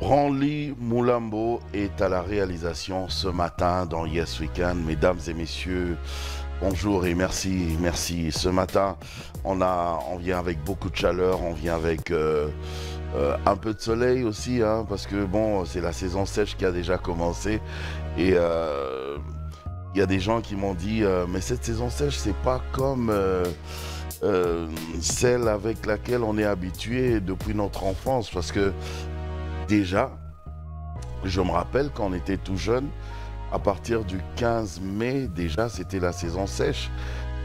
Branly Moulambo est à la réalisation ce matin dans Yes Weekend. Mesdames et messieurs, bonjour et merci, merci. Ce matin, on vient avec beaucoup de chaleur, on vient avec un peu de soleil aussi, hein, parce que bon, c'est la saison sèche qui a déjà commencé. Et il y a des gens qui m'ont dit, mais cette saison sèche, c'est pas comme celle avec laquelle on est habitué depuis notre enfance, parce que déjà, je me rappelle quand on était tout jeune, à partir du 15 mai, déjà, c'était la saison sèche.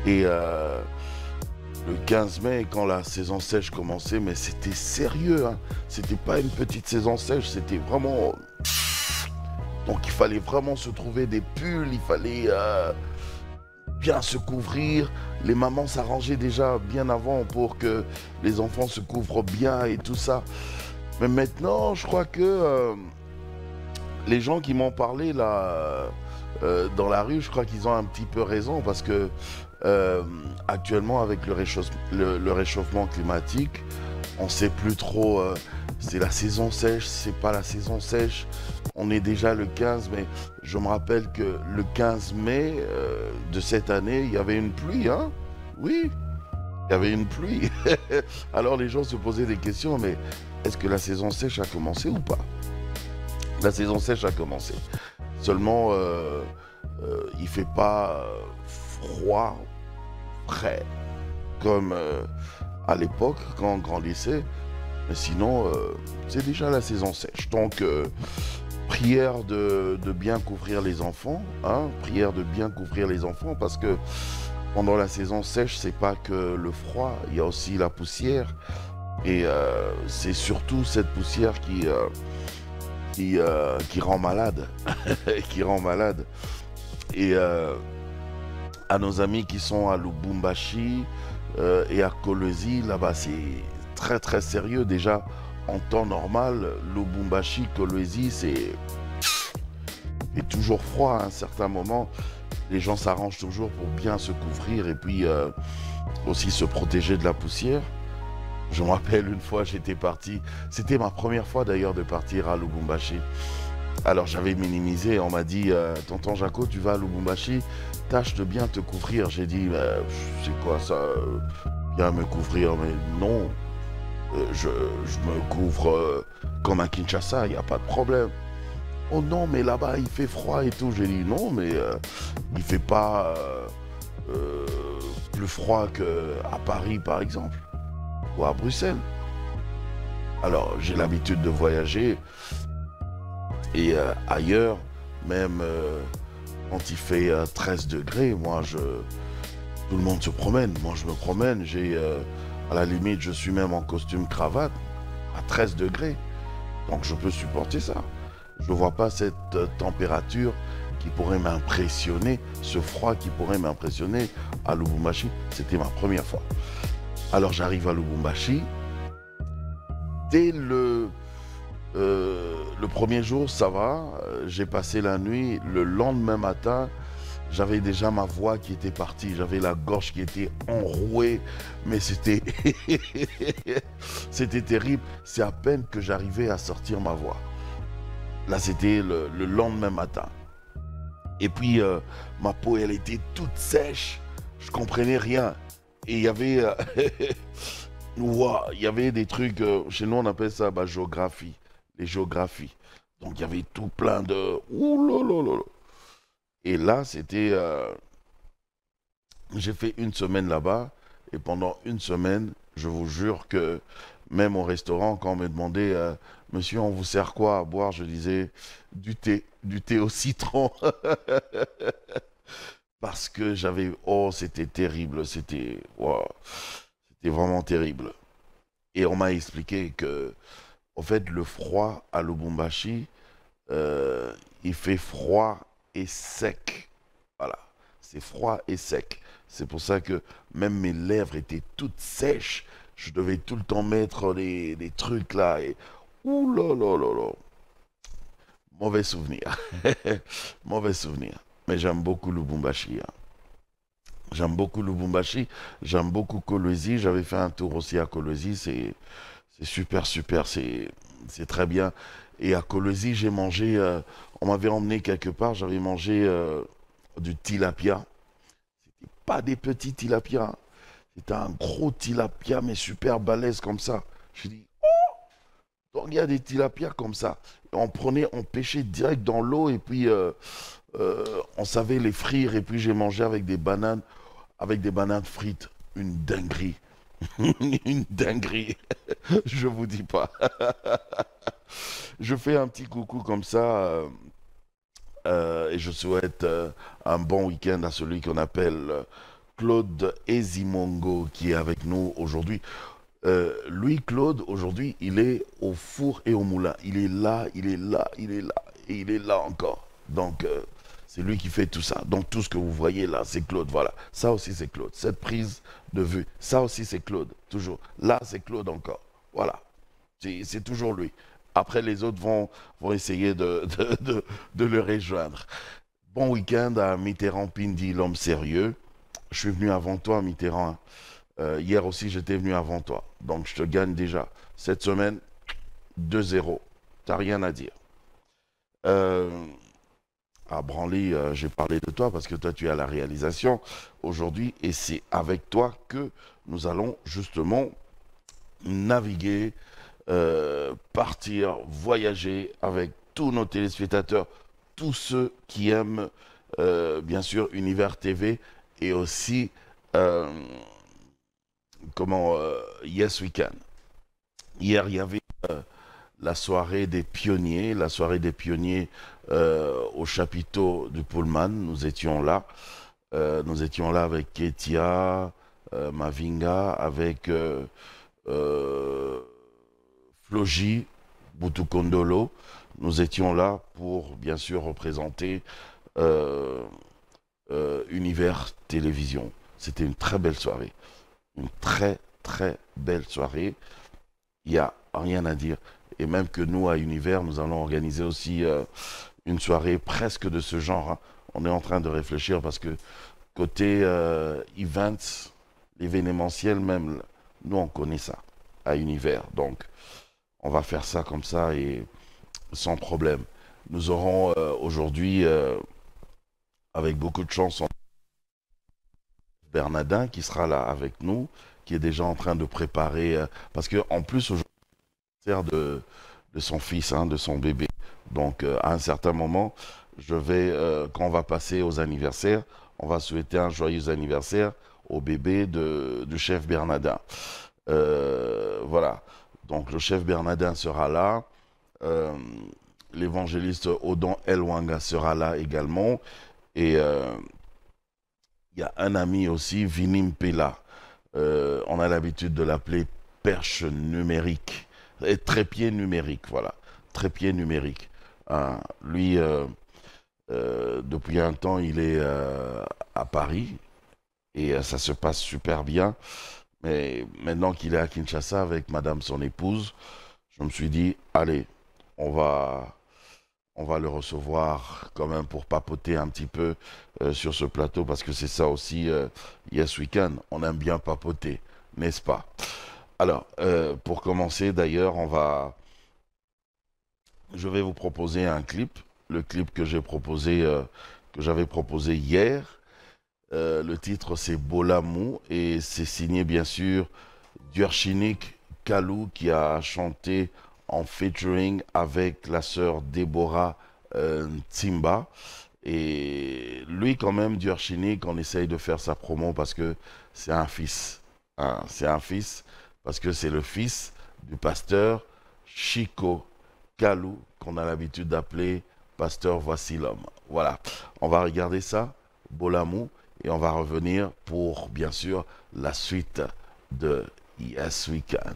Et le 15 mai, quand la saison sèche commençait, mais c'était sérieux, hein. C'était pas une petite saison sèche, c'était vraiment... Donc il fallait vraiment se trouver des pulls, il fallait bien se couvrir. Les mamans s'arrangeaient déjà bien avant pour que les enfants se couvrent bien et tout ça. Mais maintenant, je crois que les gens qui m'ont parlé là dans la rue, je crois qu'ils ont un petit peu raison parce que actuellement, avec le réchauffement climatique, on ne sait plus trop. C'est la saison sèche, c'est pas la saison sèche. On est déjà le 15, mais je me rappelle que le 15 mai de cette année, il y avait une pluie, hein? Oui, il y avait une pluie. Alors les gens se posaient des questions, mais est-ce que la saison sèche a commencé ou pas? La saison sèche a commencé. Seulement, il fait pas froid, frais, comme à l'époque quand on grandissait. Mais sinon, c'est déjà la saison sèche. Donc, prière de bien couvrir les enfants, hein, prière de bien couvrir les enfants, parce que pendant la saison sèche, c'est pas que le froid, il y a aussi la poussière. Et c'est surtout cette poussière qui rend malade, qui rend malade. Et à nos amis qui sont à Lubumbashi et à Kolwezi, là-bas c'est très très sérieux. Déjà en temps normal, Lubumbashi, Kolwezi, c'est toujours froid à un certain moment. Les gens s'arrangent toujours pour bien se couvrir et puis aussi se protéger de la poussière. Je me rappelle une fois, j'étais parti, c'était ma première fois d'ailleurs de partir à Lubumbashi. Alors j'avais minimisé, on m'a dit, tonton Jaco, tu vas à Lubumbashi, tâche de bien te couvrir. J'ai dit, c'est quoi ça, bien me couvrir? Mais non, je me couvre comme à Kinshasa, il n'y a pas de problème. Oh non, mais là-bas il fait froid et tout. J'ai dit, non, mais il fait pas euh, plus froid qu'à Paris par exemple, ou à Bruxelles. Alors j'ai l'habitude de voyager. Et ailleurs, même quand il fait 13 degrés, tout le monde se promène. Moi, je me promène. À la limite, je suis même en costume cravate à 13 degrés. Donc, je peux supporter ça. Je ne vois pas cette température qui pourrait m'impressionner, ce froid qui pourrait m'impressionner à Lubumbashi. C'était ma première fois. Alors, j'arrive à Lubumbashi. Dès le premier jour, ça va. J'ai passé la nuit. Le lendemain matin, j'avais déjà ma voix qui était partie. J'avais la gorge qui était enrouée. Mais c'était... c'était terrible. C'est à peine que j'arrivais à sortir ma voix. Là, c'était le lendemain matin. Et puis, ma peau, elle était toute sèche. Je comprenais rien. Et il y avait... ouah, il y avait des trucs... chez nous, on appelle ça géographie. Les géographies. Donc il y avait tout plein de... Ouh là là là là. Et là, c'était... J'ai fait une semaine là-bas. Et pendant une semaine, je vous jure que même au restaurant, quand on me demandait, monsieur, on vous sert quoi à boire? Je disais, du thé au citron. Parce que j'avais... Oh, c'était terrible. C'était... Wow, c'était vraiment terrible. Et on m'a expliqué que en fait, le froid à Lubumbashi, il fait froid et sec. Voilà, c'est froid et sec. C'est pour ça que même mes lèvres étaient toutes sèches. Je devais tout le temps mettre des trucs là. Et... ouh là là là là. Mauvais souvenir. Mauvais souvenir. Mais j'aime beaucoup Lubumbashi, hein. J'aime beaucoup Lubumbashi. J'aime beaucoup Kolwezi. J'avais fait un tour aussi à Kolwezi. C'est super, super, c'est très bien. Et à Colosie, j'ai mangé, on m'avait emmené quelque part, j'avais mangé du tilapia. Pas des petits tilapia, hein. C'était un gros tilapia, mais super balèze comme ça. Je dis, donc il y a des tilapias comme ça. On prenait, on pêchait direct dans l'eau et puis on savait les frire. Et puis j'ai mangé avec des bananes frites. Une dinguerie. Une dinguerie. Je vous dis pas. Je fais un petit coucou comme ça et je souhaite un bon week-end à celui qu'on appelle Claude Ezimongo qui est avec nous aujourd'hui. Lui, Claude, aujourd'hui, il est au four et au moulin. Il est là, il est là, il est là, et il est là encore. Donc, c'est lui qui fait tout ça. Donc, tout ce que vous voyez là, c'est Claude. Voilà. Ça aussi, c'est Claude. Cette prise de vue, ça aussi, c'est Claude. Toujours. Là, c'est Claude encore. Voilà. C'est toujours lui. Après, les autres vont essayer de le rejoindre. Bon week-end à Mitterrand Pindi, l'homme sérieux. Je suis venu avant toi, Mitterrand, hein. Hier aussi, j'étais venu avant toi. Donc, je te gagne déjà. Cette semaine, 2-0. T'as rien à dire. À Branly, j'ai parlé de toi parce que toi, tu es à la réalisation aujourd'hui. Et c'est avec toi que nous allons justement naviguer, partir, voyager avec tous nos téléspectateurs, tous ceux qui aiment, bien sûr, Univers TV et aussi... Yes Weekend. Hier, il y avait la soirée des pionniers, au chapiteau du Pullman. Nous étions là. Nous étions là avec Ketia, Mavinga, avec Floji, Butukondolo. Nous étions là pour, bien sûr, représenter Univers Télévision. C'était une très belle soirée. Une très, très belle soirée. Il n'y a rien à dire. Et même que nous, à Univers, nous allons organiser aussi une soirée presque de ce genre, hein. On est en train de réfléchir parce que côté events, l'événementiel même, nous, on connaît ça à Univers. Donc, on va faire ça comme ça et sans problème. Nous aurons aujourd'hui, avec beaucoup de chance, Bernardin qui sera là avec nous, qui est déjà en train de préparer, parce qu'en plus aujourd'hui, c'est de son fils, hein, de son bébé. Donc à un certain moment, quand on va passer aux anniversaires, on va souhaiter un joyeux anniversaire au bébé du chef Bernardin. Voilà, donc le chef Bernardin sera là, l'évangéliste Odon Elwanga sera là également, et il y a un ami aussi, Vinim Pella. On a l'habitude de l'appeler perche numérique. Et trépied numérique, voilà. Trépied numérique. Lui, depuis un temps, il est à Paris. Et ça se passe super bien. Mais maintenant qu'il est à Kinshasa avec madame son épouse, je me suis dit, allez, on va le recevoir quand même pour papoter un petit peu sur ce plateau, parce que c'est ça aussi, Yes Weekend, on aime bien papoter, n'est-ce pas? Alors, pour commencer d'ailleurs, je vais vous proposer un clip, le clip que j'avais proposé hier. Le titre c'est Bolamou et c'est signé bien sûr Duerchinik Kalou qui a chanté en featuring avec la sœur Déborah Tsimba. Et lui, quand même, Duerchinik, on essaye de faire sa promo parce que c'est un fils. Hein, c'est un fils parce que c'est le fils du pasteur Chico Kalou, qu'on a l'habitude d'appeler pasteur Voici l'homme. Voilà, on va regarder ça, Bolamou, et on va revenir pour, bien sûr, la suite de Yes Weekend.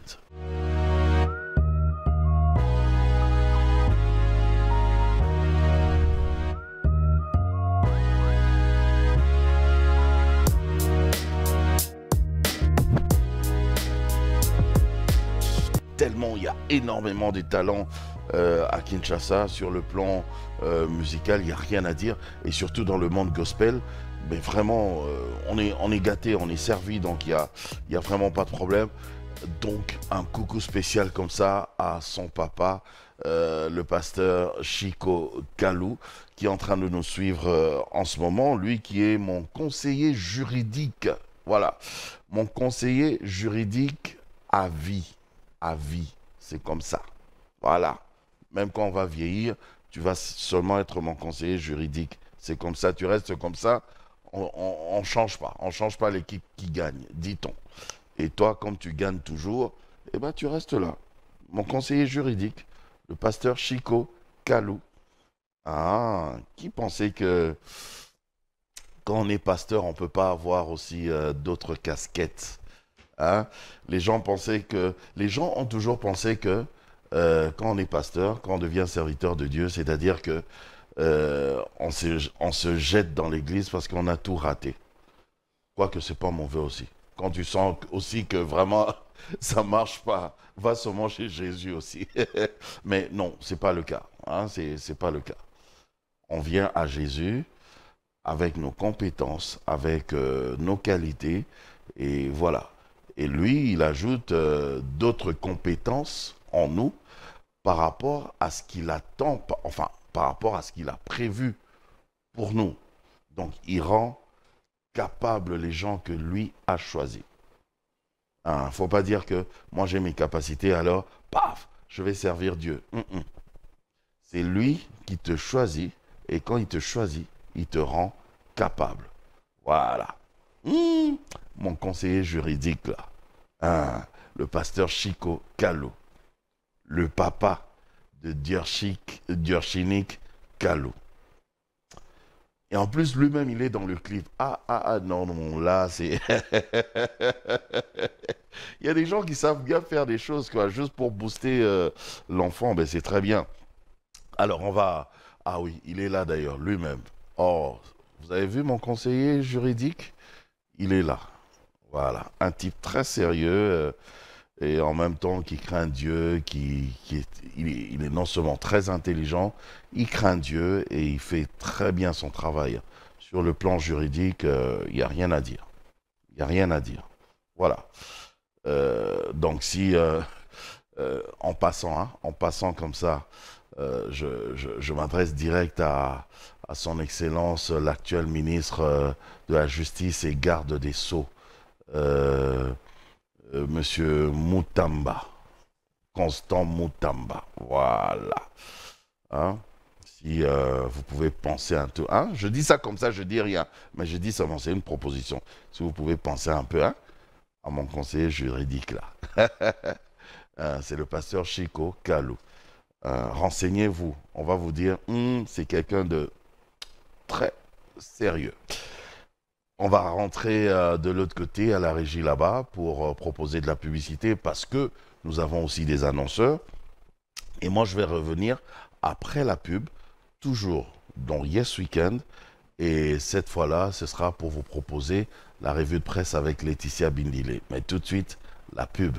Tellement il y a énormément de talents à Kinshasa sur le plan musical, il n'y a rien à dire. Et surtout dans le monde gospel, Mais vraiment, on est gâtés, on est servi, donc il y a vraiment pas de problème. Donc, un coucou spécial comme ça à son papa, le pasteur Chico Kalou, qui est en train de nous suivre en ce moment, lui qui est mon conseiller juridique. Voilà, mon conseiller juridique à vie. À vie, c'est comme ça. Voilà, même quand on va vieillir, tu vas seulement être mon conseiller juridique. C'est comme ça, tu restes comme ça, on ne change pas. On ne change pas l'équipe qui gagne, dit-on. Et toi, comme tu gagnes toujours, eh ben, tu restes là. Mon conseiller juridique, le pasteur Chico Kalou. Ah, qui pensait que quand on est pasteur, on ne peut pas avoir aussi d'autres casquettes, hein? Les gens ont toujours pensé que quand on est pasteur, quand on devient serviteur de Dieu, c'est-à-dire que on se jette dans l'église parce qu'on a tout raté. Quoique c'est pas mon vœu aussi. Quand tu sens aussi que vraiment ça marche pas, va seulement chez Jésus aussi. Mais non, c'est pas le cas, hein, c'est pas le cas. On vient à Jésus avec nos compétences, avec nos qualités, et voilà. Et lui, il ajoute d'autres compétences en nous par rapport à ce qu'il attend, enfin, par rapport à ce qu'il a prévu pour nous. Donc, il rend capables les gens que lui a choisis. Il ne faut pas dire que moi j'ai mes capacités, alors, paf, je vais servir Dieu. C'est lui qui te choisit, et quand il te choisit, il te rend capable. Voilà. Mon conseiller juridique, là. Le pasteur Chico Kalou, le papa de Diorchinik Kalou. Et en plus, lui-même, il est dans le clip. Non, non, là, c'est... Il y a des gens qui savent bien faire des choses, quoi, juste pour booster l'enfant, ben c'est très bien. Alors, on va... Ah oui, il est là d'ailleurs, lui-même. Oh, vous avez vu mon conseiller juridique? Il est là. Voilà, un type très sérieux et en même temps qui craint Dieu, il est non seulement très intelligent, il craint Dieu et il fait très bien son travail. Sur le plan juridique, il n'y a rien à dire. Il n'y a rien à dire. Voilà. Donc si, en passant comme ça, je m'adresse direct à son Excellence, l'actuel ministre de la Justice et garde des Sceaux, Monsieur Moutamba, Constant Moutamba, voilà. Hein? Si vous pouvez penser un peu, hein? Je dis ça comme ça, je dis rien, mais je dis seulement, c'est une proposition. Si vous pouvez penser un peu, hein, à mon conseiller juridique là. C'est le pasteur Chico Kalou. Renseignez-vous, on va vous dire, c'est quelqu'un de très sérieux. On va rentrer de l'autre côté à la régie là-bas pour proposer de la publicité parce que nous avons aussi des annonceurs. Et moi, je vais revenir après la pub, toujours dans Yes Weekend. Et cette fois-là, ce sera pour vous proposer la revue de presse avec Laetitia Bindile. Mais tout de suite, la pub.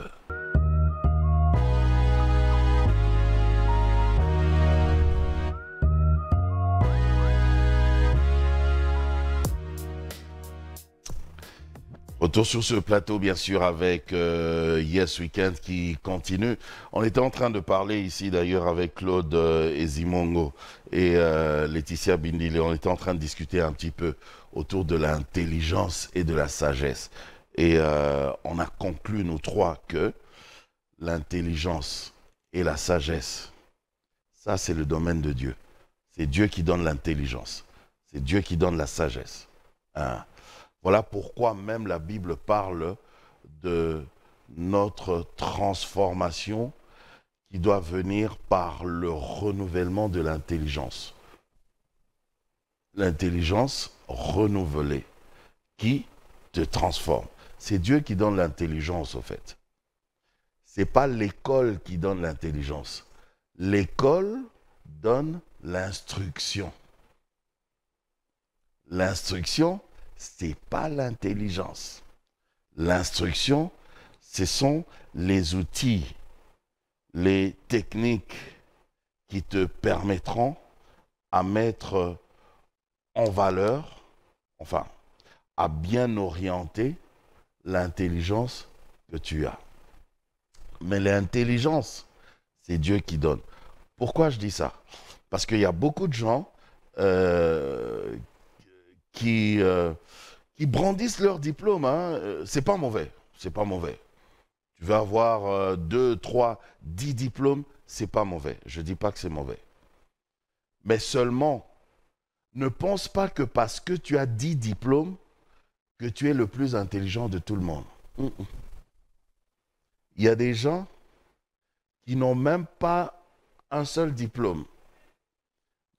Retour sur ce plateau, bien sûr, avec Yes Weekend qui continue. On était en train de parler ici, d'ailleurs, avec Claude Ezimongo et Laetitia Bindile. On était en train de discuter un petit peu autour de l'intelligence et de la sagesse. Et on a conclu, nous trois, que l'intelligence et la sagesse, ça, c'est le domaine de Dieu. C'est Dieu qui donne l'intelligence. C'est Dieu qui donne la sagesse. Hein? Voilà pourquoi même la Bible parle de notre transformation qui doit venir par le renouvellement de l'intelligence. L'intelligence renouvelée qui te transforme. C'est Dieu qui donne l'intelligence, au fait. Ce n'est pas l'école qui donne l'intelligence. L'école donne l'instruction. L'instruction, ce n'est pas l'intelligence. L'instruction, ce sont les outils, les techniques qui te permettront à mettre en valeur, enfin, à bien orienter l'intelligence que tu as. Mais l'intelligence, c'est Dieu qui donne. Pourquoi je dis ça? Parce qu'il y a beaucoup de gens qui brandissent leur diplôme. Hein. C'est pas mauvais. C'est pas mauvais. Tu vas avoir 2, 3, 10 diplômes, c'est pas mauvais. Je dis pas que c'est mauvais. Mais seulement, ne pense pas que parce que tu as 10 diplômes, que tu es le plus intelligent de tout le monde. Il y a des gens qui n'ont même pas un seul diplôme,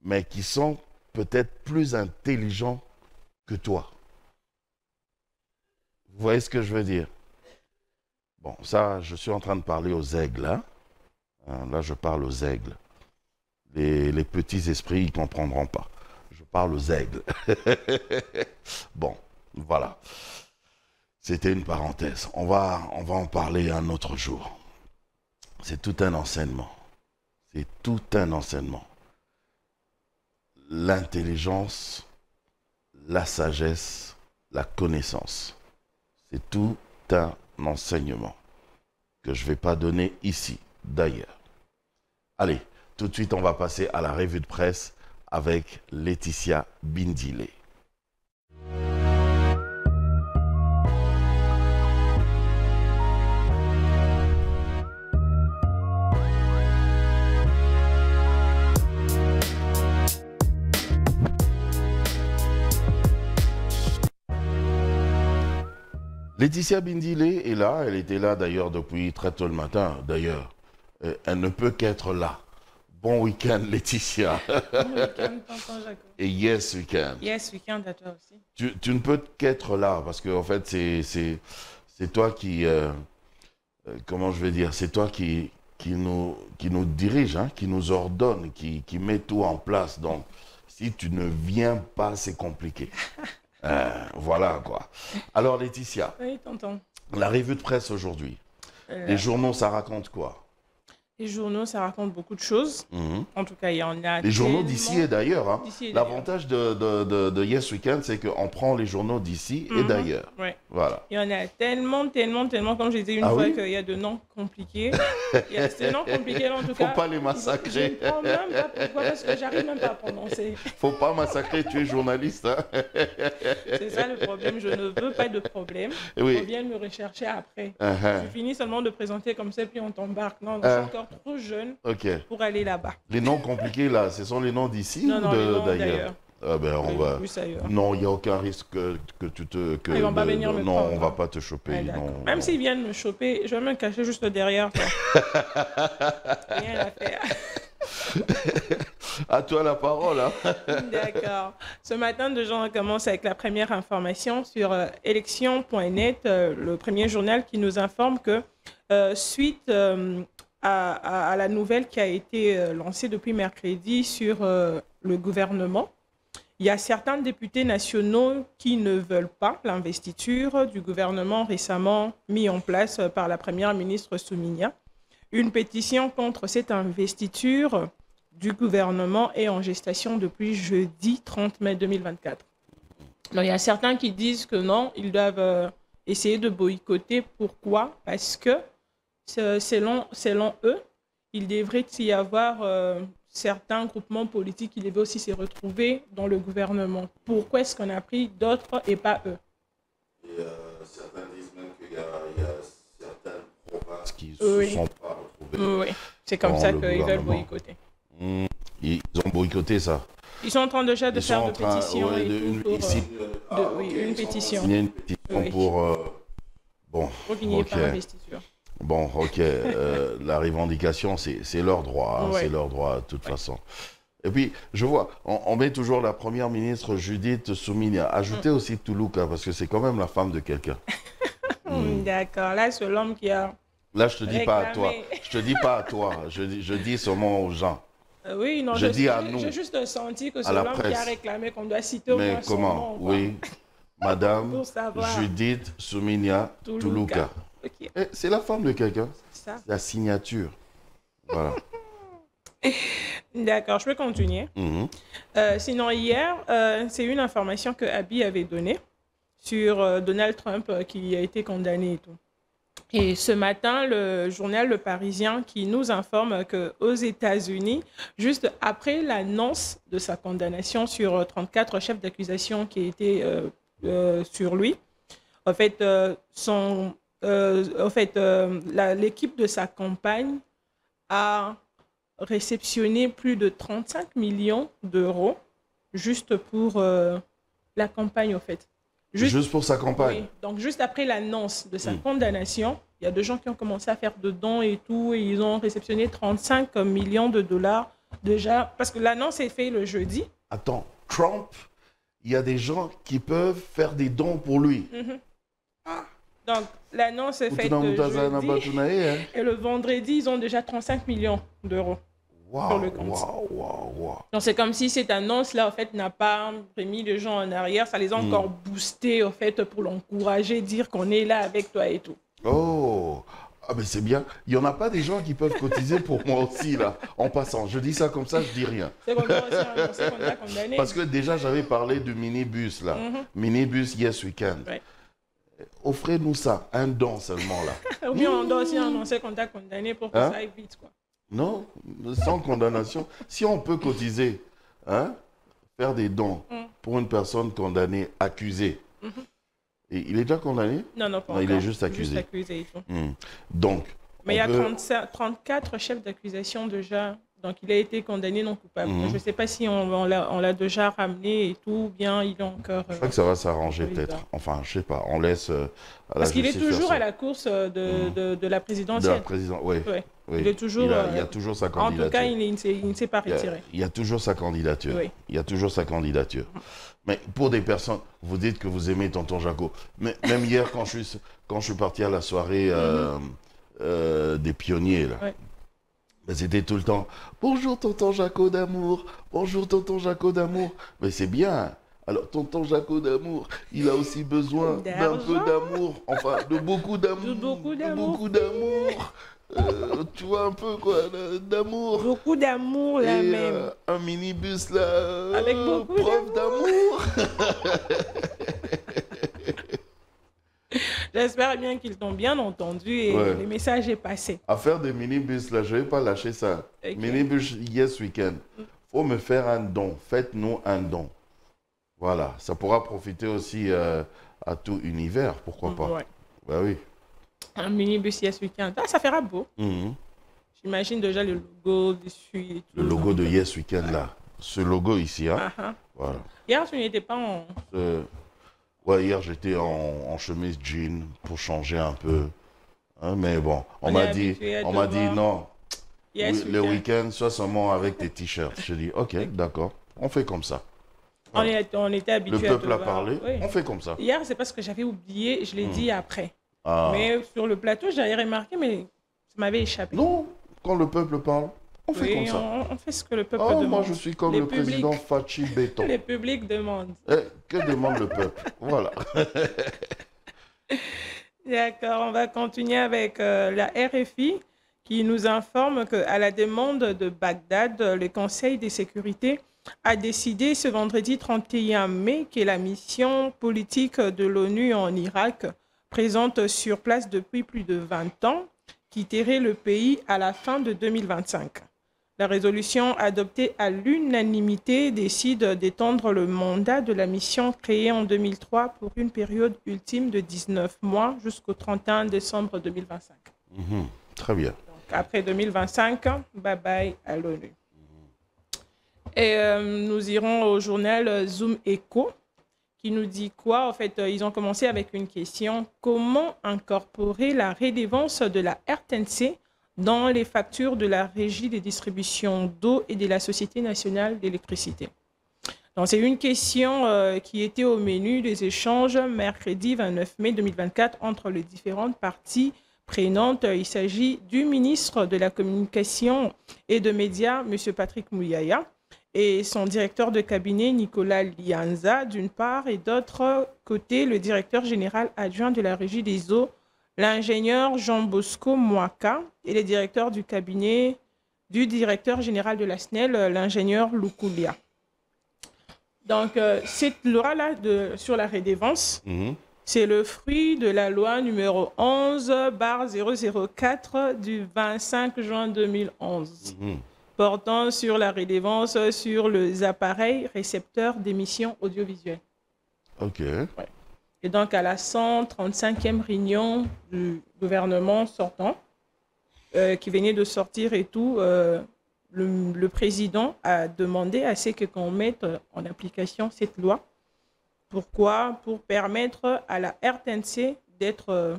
mais qui sont peut-être plus intelligents que toi. Vous voyez ce que je veux dire? Bon, ça, je suis en train de parler aux aigles. Hein? Là, je parle aux aigles. Les petits esprits, ils ne comprendront pas. Je parle aux aigles. Bon, voilà. C'était une parenthèse. On va en parler un autre jour. C'est tout un enseignement. C'est tout un enseignement. L'intelligence, la sagesse, la connaissance. C'est tout un enseignement que je ne vais pas donner ici, d'ailleurs. Allez, tout de suite, on va passer à la revue de presse avec Laetitia Bindile. Laetitia Bindile est là, elle était là d'ailleurs depuis très tôt le matin. D'ailleurs, elle ne peut qu'être là. Bon week-end, Laetitia. Bon week-end, tonton Jacob. Et yes week-end. Yes week-end à toi aussi. Tu ne peux qu'être là parce qu'en fait, c'est toi qui, comment je vais dire, c'est toi qui nous dirige, hein, qui nous ordonne, qui met tout en place. Donc, si tu ne viens pas, c'est compliqué. Voilà quoi. Alors Laetitia, Oui, tonton. la revue de presse aujourd'hui. Les journaux, ça raconte quoi? Les journaux, ça raconte beaucoup de choses. En tout cas, il y en a. Les journaux d'ici et d'ailleurs. Hein. D'ici et L'avantage de Yes Weekend, c'est qu'on prend les journaux d'ici et d'ailleurs. Ouais. Voilà. Il y en a tellement, comme j'ai dit une fois, qu'il y a de noms compliqués. Il y a ces noms compliqués, en tout cas. Faut pas les massacrer. Je ne prends même pas pourquoi, parce que j'arrive même pas à prononcer. Faut pas massacrer, tu es journaliste. Hein. C'est ça le problème, je ne veux pas de problème. Oui. On vient me rechercher après. Je finis seulement de présenter comme ça, puis on t'embarque. Non, je suis encore trop jeune pour aller là-bas. Les noms compliqués, là, ce sont les noms d'ici ou d'ailleurs? Ah ben, on va... Non, il n'y a aucun risque que tu te... Que ils vont pas venir me non, prendre. on ne va pas te choper. Non, même s'ils viennent me choper, je vais me cacher juste derrière. Rien à faire. À toi la parole. Hein. D'accord. Ce matin, déjà, on commence avec la première information sur élection.net, le premier journal qui nous informe que suite à la nouvelle qui a été lancée depuis mercredi sur le gouvernement, il y a certains députés nationaux qui ne veulent pas l'investiture du gouvernement récemment mis en place par la première ministre Soumia. Une pétition contre cette investiture du gouvernement est en gestation depuis jeudi 30 mai 2024. Donc, il y a certains qui disent que non, ils doivent essayer de boycotter. Pourquoi? Parce que selon eux, il devrait y avoir certains groupements politiques qui devaient aussi se retrouver dans le gouvernement. Pourquoi est-ce qu'on a pris d'autres et pas eux? Et, certains disent même qu'il y a certaines provinces qui ne se sont pas retrouvées. Oui, c'est comme ça qu'ils veulent boycotter. Ils ont boycotté ça. Ils sont en train déjà de faire des pétitions. Une pétition. Il y a une pétition pour... bon, pour qu'il n'y ait pas d'investiture. Bon, ok. La revendication, c'est leur droit. Hein, c'est leur droit, de toute façon. Et puis, je vois, on met toujours la première ministre Judith Soumia. Ajoutez aussi Toulouka, parce que c'est quand même la femme de quelqu'un. D'accord. Là, c'est l'homme qui a... Là, je te dis pas à toi. Je te dis pas à toi. Je dis seulement aux gens. Oui, non, je dis à nous. J'ai juste senti que c'est l'homme qui a réclamé qu'on doit citer au moins son comment nom, oui, Madame Judith Soumia Toulouka. Okay. C'est la femme de quelqu'un. C'est la signature. Voilà. D'accord, je peux continuer. Sinon, hier, c'est une information que Abby avait donnée sur Donald Trump qui a été condamné et tout. Et ce matin, le journal Le Parisien qui nous informe qu'aux États-Unis, juste après l'annonce de sa condamnation sur 34 chefs d'accusation qui étaient sur lui, en fait, l'équipe de sa campagne a réceptionné plus de 35 millions d'euros juste pour la campagne, en fait. Juste pour sa campagne. Oui, donc juste après l'annonce de sa condamnation, il y a des gens qui ont commencé à faire de dons et tout, et ils ont réceptionné 35 millions de dollars déjà, parce que l'annonce est faite le jeudi. Attends, Trump, il y a des gens qui peuvent faire des dons pour lui. Donc l'annonce est faite le jeudi, et le vendredi, ils ont déjà 35 millions d'euros. Sur le compte. Donc c'est comme si cette annonce-là, en fait, n'a pas remis les gens en arrière. Ça les a encore boostés, en fait, pour l'encourager, dire qu'on est là avec toi et tout. Oh, ah ben c'est bien. Il n'y en a pas des gens qui peuvent cotiser pour moi aussi, là, en passant. Je dis ça comme ça, je dis rien. C'est qu'on a aussi annoncé qu'on a condamné. Parce que déjà, j'avais parlé du minibus, là. Minibus Yes Weekend. Ouais. Offrez-nous ça, un don seulement, là. Oui, on doit aussi annoncer qu'on t'a condamné pour que ça aille vite, quoi. Non, sans condamnation. Si on peut cotiser, hein, faire des dons pour une personne condamnée, accusée. Et il est déjà condamné? Non, pas encore. Il est juste accusé. Juste accusé et tout. Donc, mais il y a 34 chefs d'accusation déjà. Donc, il a été condamné non coupable. Je ne sais pas si on l'a déjà ramené et tout, ou bien il est encore... je crois que ça va s'arranger peut-être. Enfin, je ne sais pas. On laisse à la parce qu'il est toujours ça. À la course de la présidentielle. De la présidence, oui. Il est toujours... Il y a toujours sa candidature. En tout cas, il ne s'est pas retiré. Il y a toujours sa candidature. Oui. Il y a toujours sa candidature. Mais pour des personnes... Vous dites que vous aimez Tonton Jaco. Mais même hier, quand je suis parti à la soirée des pionniers, là, ben, c'était tout le temps « Bonjour Tonton Jaco d'amour, bonjour Tonton Jaco d'amour ». Mais c'est bien. Alors Tonton Jaco d'amour, il a aussi besoin d'un peu d'amour. Enfin, de beaucoup d'amour. De beaucoup d'amour. Tu vois un peu quoi, d'amour. Beaucoup d'amour là même. Un minibus là. Avec beaucoup preuve d'amour. J'espère bien qu'ils t'ont bien entendu et le message est passé. À faire des minibus là, je ne vais pas lâcher ça. Okay. Minibus Yes Weekend. Faut me faire un don. Faites-nous un don. Voilà, ça pourra profiter aussi à tout univers, pourquoi pas. Bah oui. Un minibus Yes Weekend. Ah, ça fera beau. J'imagine déjà le logo dessus et tout. Le logo de Yes Weekend là. Ce logo ici, hein. Voilà. Hier, tu n'étais pas en... Ouais, hier j'étais en chemise jean pour changer un peu. Hein, mais bon, on m'a dit non. Yes, le week-end, sois seulement avec tes t-shirts. Je dis ok, d'accord, on fait comme ça. Voilà. On était habitués. Le peuple a parlé, on fait comme ça. Hier, c'est parce que j'avais oublié, je l'ai dit après. Mais sur le plateau, j'avais remarqué, mais ça m'avait échappé. Non, quand le peuple parle, on fait comme ça. On fait ce que le peuple demande. Moi, je suis comme le président Fachi Béton. Le public demande. Que demande le peuple? Voilà. D'accord, on va continuer avec la RFI qui nous informe qu'à la demande de Bagdad, le Conseil de sécurité a décidé ce vendredi 31 mai que la mission politique de l'ONU en Irak, présente sur place depuis plus de 20 ans, quitterait le pays à la fin de 2025. La résolution adoptée à l'unanimité décide d'étendre le mandat de la mission créée en 2003 pour une période ultime de 19 mois jusqu'au 31 décembre 2025. Très bien. Donc, après 2025, bye bye à l'ONU. Et nous irons au journal Zoom Echo qui nous dit quoi? En fait, ils ont commencé avec une question. Comment incorporer la redevance de la RTNC dans les factures de la Régie des distributions d'eau et de la Société nationale d'électricité? Donc, c'est une question qui était au menu des échanges mercredi 29 mai 2024 entre les différentes parties prenantes. Il s'agit du ministre de la Communication et des Médias, M. Patrick Mouyaya, et son directeur de cabinet, Nicolas Lianza, d'une part, et d'autre côté, le directeur général adjoint de la Régie des eaux, l'ingénieur Jean Bosco Mouaka, et le directeur du cabinet du directeur général de la SNEL, l'ingénieur Lukulia. Donc, cette loi-là sur la redevance, c'est le fruit de la loi numéro 11/004 du 25 juin 2011, portant sur la redevance sur les appareils récepteurs d'émissions audiovisuelles. OK. Ouais. Et donc, à la 135e réunion du gouvernement sortant, qui venait de sortir et tout, le président a demandé à ce qu'on mette en application cette loi. Pourquoi? Pour permettre à la RTNC d'être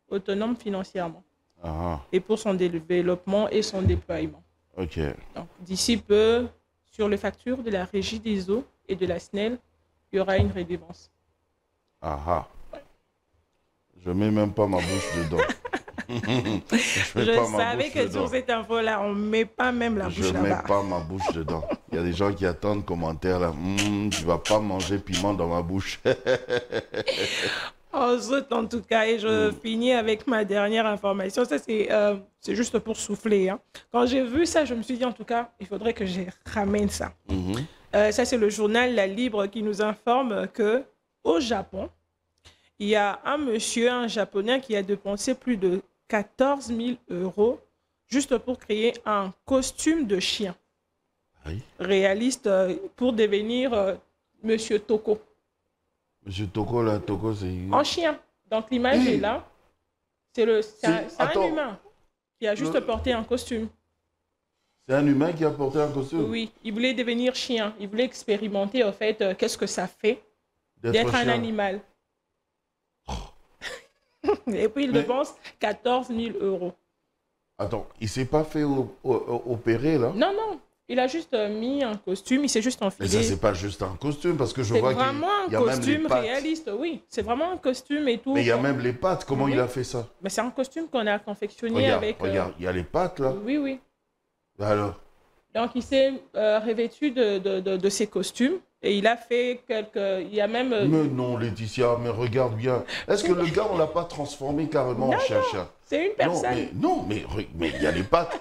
autonome financièrement. Et pour son développement et son déploiement. OK. Donc, d'ici peu, sur les factures de la Régie des eaux et de la SNEL, il y aura une redevance. Je mets même pas ma bouche dedans. Je savais que sur cette info-là, on ne met pas même la bouche là-bas. Je ne mets pas ma bouche dedans. Il y a des gens qui attendent commentaire là. Tu ne vas pas manger piment dans ma bouche. En tout cas, et je finis avec ma dernière information. Ça, c'est juste pour souffler. Hein. Quand j'ai vu ça, je me suis dit, en tout cas, il faudrait que je ramène ça. Ça, c'est le journal La Libre qui nous informe qu'au Japon, il y a un Japonais, qui a dépensé plus de 14 000 € juste pour créer un costume de chien. Oui. Réaliste pour devenir Monsieur Toko. Monsieur Toko, là, Toko, c'est... En chien. Donc, l'image est là. C'est un humain qui a juste porté un costume. C'est un humain qui a porté un costume? Oui, il voulait devenir chien. Il voulait expérimenter, en fait, qu'est-ce que ça fait d'être un animal. Et puis, il dépense 14 000 €. Attends, il ne s'est pas fait opérer, là? Non, non. Il a juste mis un costume, il s'est juste enfilé. Mais ça, c'est pas juste un costume, parce que je vois qu'il y a même les pattes. C'est vraiment un costume réaliste, oui. C'est vraiment un costume et tout. Mais il y a même les pattes. Comment il a fait ça? Mais c'est un costume qu'on a confectionné avec... Regarde, il y a les pattes, là. Oui, oui. Alors? Donc, il s'est revêtu de ses costumes. Et il a fait quelques... Il y a même... Mais non, Laetitia, mais regarde bien. Est-ce que le gars, on ne l'a pas transformé carrément en chien-chien? C'est une personne. Non, mais il y a les pattes.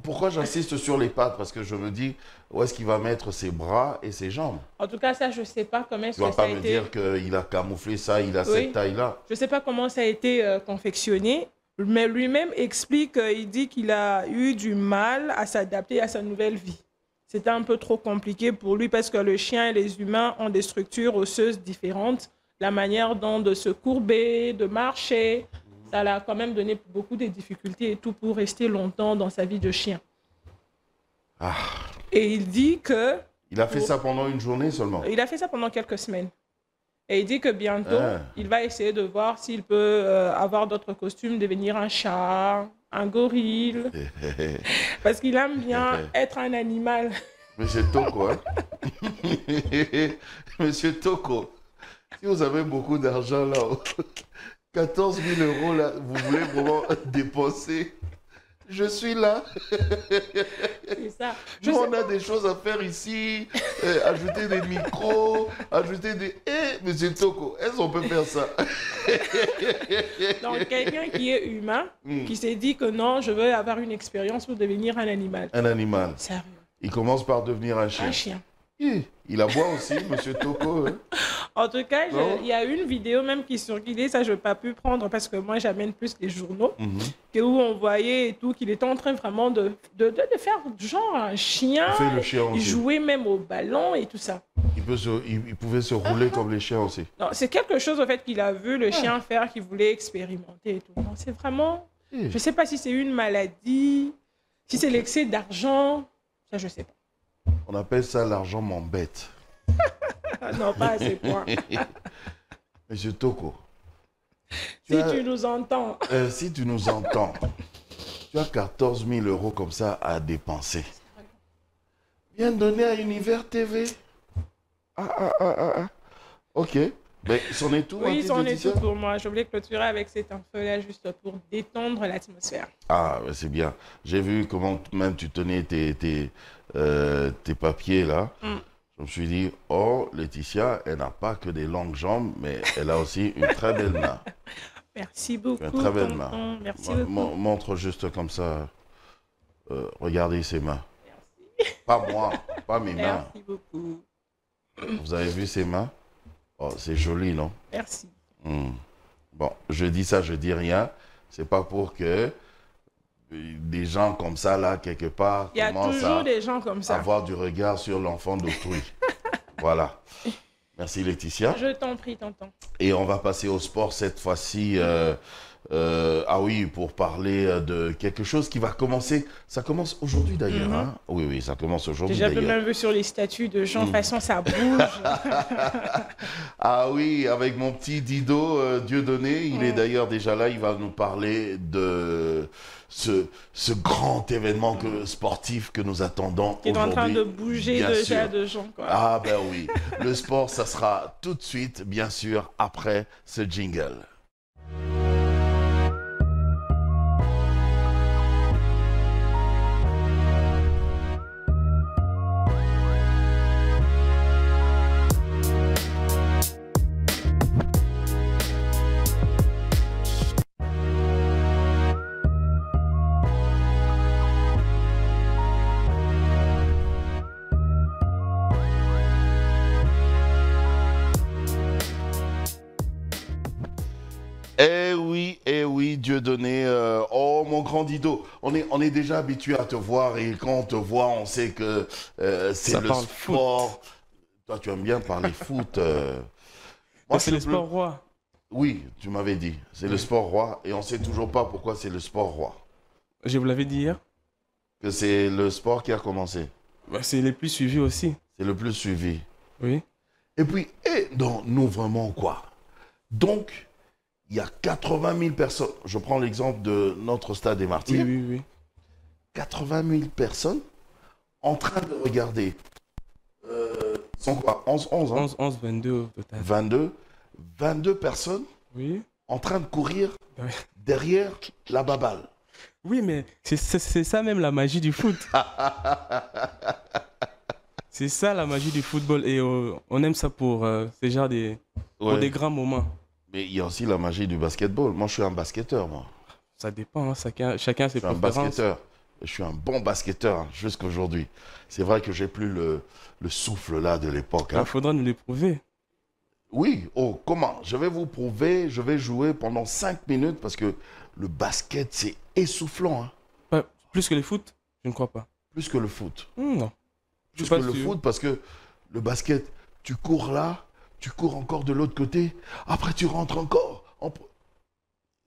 Pourquoi j'insiste sur les pattes? Parce que je me dis, où est-ce qu'il va mettre ses bras et ses jambes? En tout cas, ça, je ne sais pas comment ça a été... Tu ne vas pas me dire qu'il a camouflé ça, il a cette taille-là. Je ne sais pas comment ça a été confectionné, mais lui-même explique, il dit qu'il a eu du mal à s'adapter à sa nouvelle vie. C'était un peu trop compliqué pour lui parce que le chien et les humains ont des structures osseuses différentes. La manière dont de se courber, de marcher, ça l'a quand même donné beaucoup de difficultés et tout pour rester longtemps dans sa vie de chien. Et il dit que... Il a fait ça pendant une journée seulement? Il a fait ça pendant quelques semaines. Et il dit que bientôt, il va essayer de voir s'il peut avoir d'autres costumes, devenir un chat, un gorille. Parce qu'il aime bien être un animal. Monsieur Toko, hein? Monsieur Toko, si vous avez beaucoup d'argent là, 14 000 € là, vous voulez vraiment dépenser? Je suis là. C'est ça. Nous, on a des choses à faire ici, ajouter des micros, ajouter des... Monsieur Toko, est-ce qu'on peut faire ça? Donc, quelqu'un qui est humain, qui s'est dit que non, je veux avoir une expérience pour devenir un animal. Un animal. Sérieux. Il commence par devenir un chien. Un chien. Il aboie aussi, Monsieur Toko. Hein? En tout cas, il y a une vidéo même qui circulait, ça je n'ai pas pu prendre parce que moi j'amène plus les journaux, où on voyait et tout qu'il était en train vraiment de faire genre un chien. Il fait le chien aussi. Il jouait même au ballon et tout ça. Il pouvait se rouler comme les chiens aussi. Non, c'est quelque chose en fait qu'il a vu le chien faire, qu'il voulait expérimenter et tout. Non, c'est vraiment... Je ne sais pas si c'est une maladie, si c'est l'excès d'argent, ça je ne sais pas. On appelle ça l'argent m'embête. Non, pas à ces points. Monsieur Toko. Tu nous entends. Si tu nous entends, tu as 14 000 € comme ça à dépenser. Viens donner à Univers TV. Ok. Mais c'en est tout. Oui, c'en est tout pour moi. Je voulais clôturer avec cette info-là juste pour détendre l'atmosphère. Ah, c'est bien. J'ai vu comment même tu tenais tes papiers là. Je me suis dit, oh, Laetitia, elle n'a pas que des longues jambes, mais elle a aussi une très belle main. Merci beaucoup. Une très belle main. Merci beaucoup. Montre juste comme ça. Regardez ses mains. Merci. Pas moi, pas mes mains. Merci beaucoup. Vous avez vu ses mains? Oh, c'est joli, non? Merci. Bon, je dis ça, je dis rien. C'est pas pour que des gens comme ça, là, quelque part, Il y a commencent toujours à des gens comme ça. avoir du regard sur l'enfant d'autrui. Voilà. Merci Laetitia. Je t'en prie, tonton. Et on va passer au sport cette fois-ci. Ah oui, pour parler de quelque chose qui va commencer. Ça commence aujourd'hui d'ailleurs. Hein? Oui, oui, ça commence aujourd'hui Déjà, d'ailleurs. même vu sur les statuts de gens, de toute façon, ça bouge. Ah oui, avec mon petit Dido Dieudonné, il est d'ailleurs déjà là. Il va nous parler de ce grand événement sportif que nous attendons aujourd'hui. Qui est en train de bouger bien déjà sûr. de gens. Quoi. Ah ben oui, le sport, ça sera tout de suite, bien sûr, après ce jingle. Eh oui, Dieudonné. Oh, mon grand Dido, on est déjà habitué à te voir et quand on te voit, on sait que c'est le sport. Foot. Toi, tu aimes bien parler foot. Moi, c'est le sport roi. Oui, tu m'avais dit. C'est le sport roi et on ne sait toujours pas pourquoi c'est le sport roi. Je vous l'avais dit hier. Que c'est le sport qui a commencé. Bah, c'est le plus suivi aussi. C'est le plus suivi. Oui. Et puis, donc, nous vraiment quoi? Donc, il y a 80 000 personnes. Je prends l'exemple de notre stade des Martyrs. Oui, oui, oui. 80 000 personnes en train de regarder. Sont quoi? 11, hein? 11, 22 au total. 22 personnes oui. En train de courir oui. Derrière la baballe. Oui, mais c'est ça même la magie du foot. C'est ça la magie du football. Et on aime ça pour ces genres pour des grands moments. Mais il y a aussi la magie du basketball. Moi, je suis un basketteur, moi. Ça dépend, hein. Chacun ses préférences. Je suis un basketteur. Je suis un bon basketteur hein, jusqu'à aujourd'hui. C'est vrai que j'ai plus le souffle là de l'époque. Il faudra nous le prouver. Oui, oh, comment? Je vais vous prouver, je vais jouer pendant 5 minutes parce que le basket, c'est essoufflant. Hein. Plus que le foot? Je ne crois pas. Plus que le foot. Non. Plus que le foot parce que le basket, tu cours là, tu cours encore de l'autre côté, après tu rentres encore.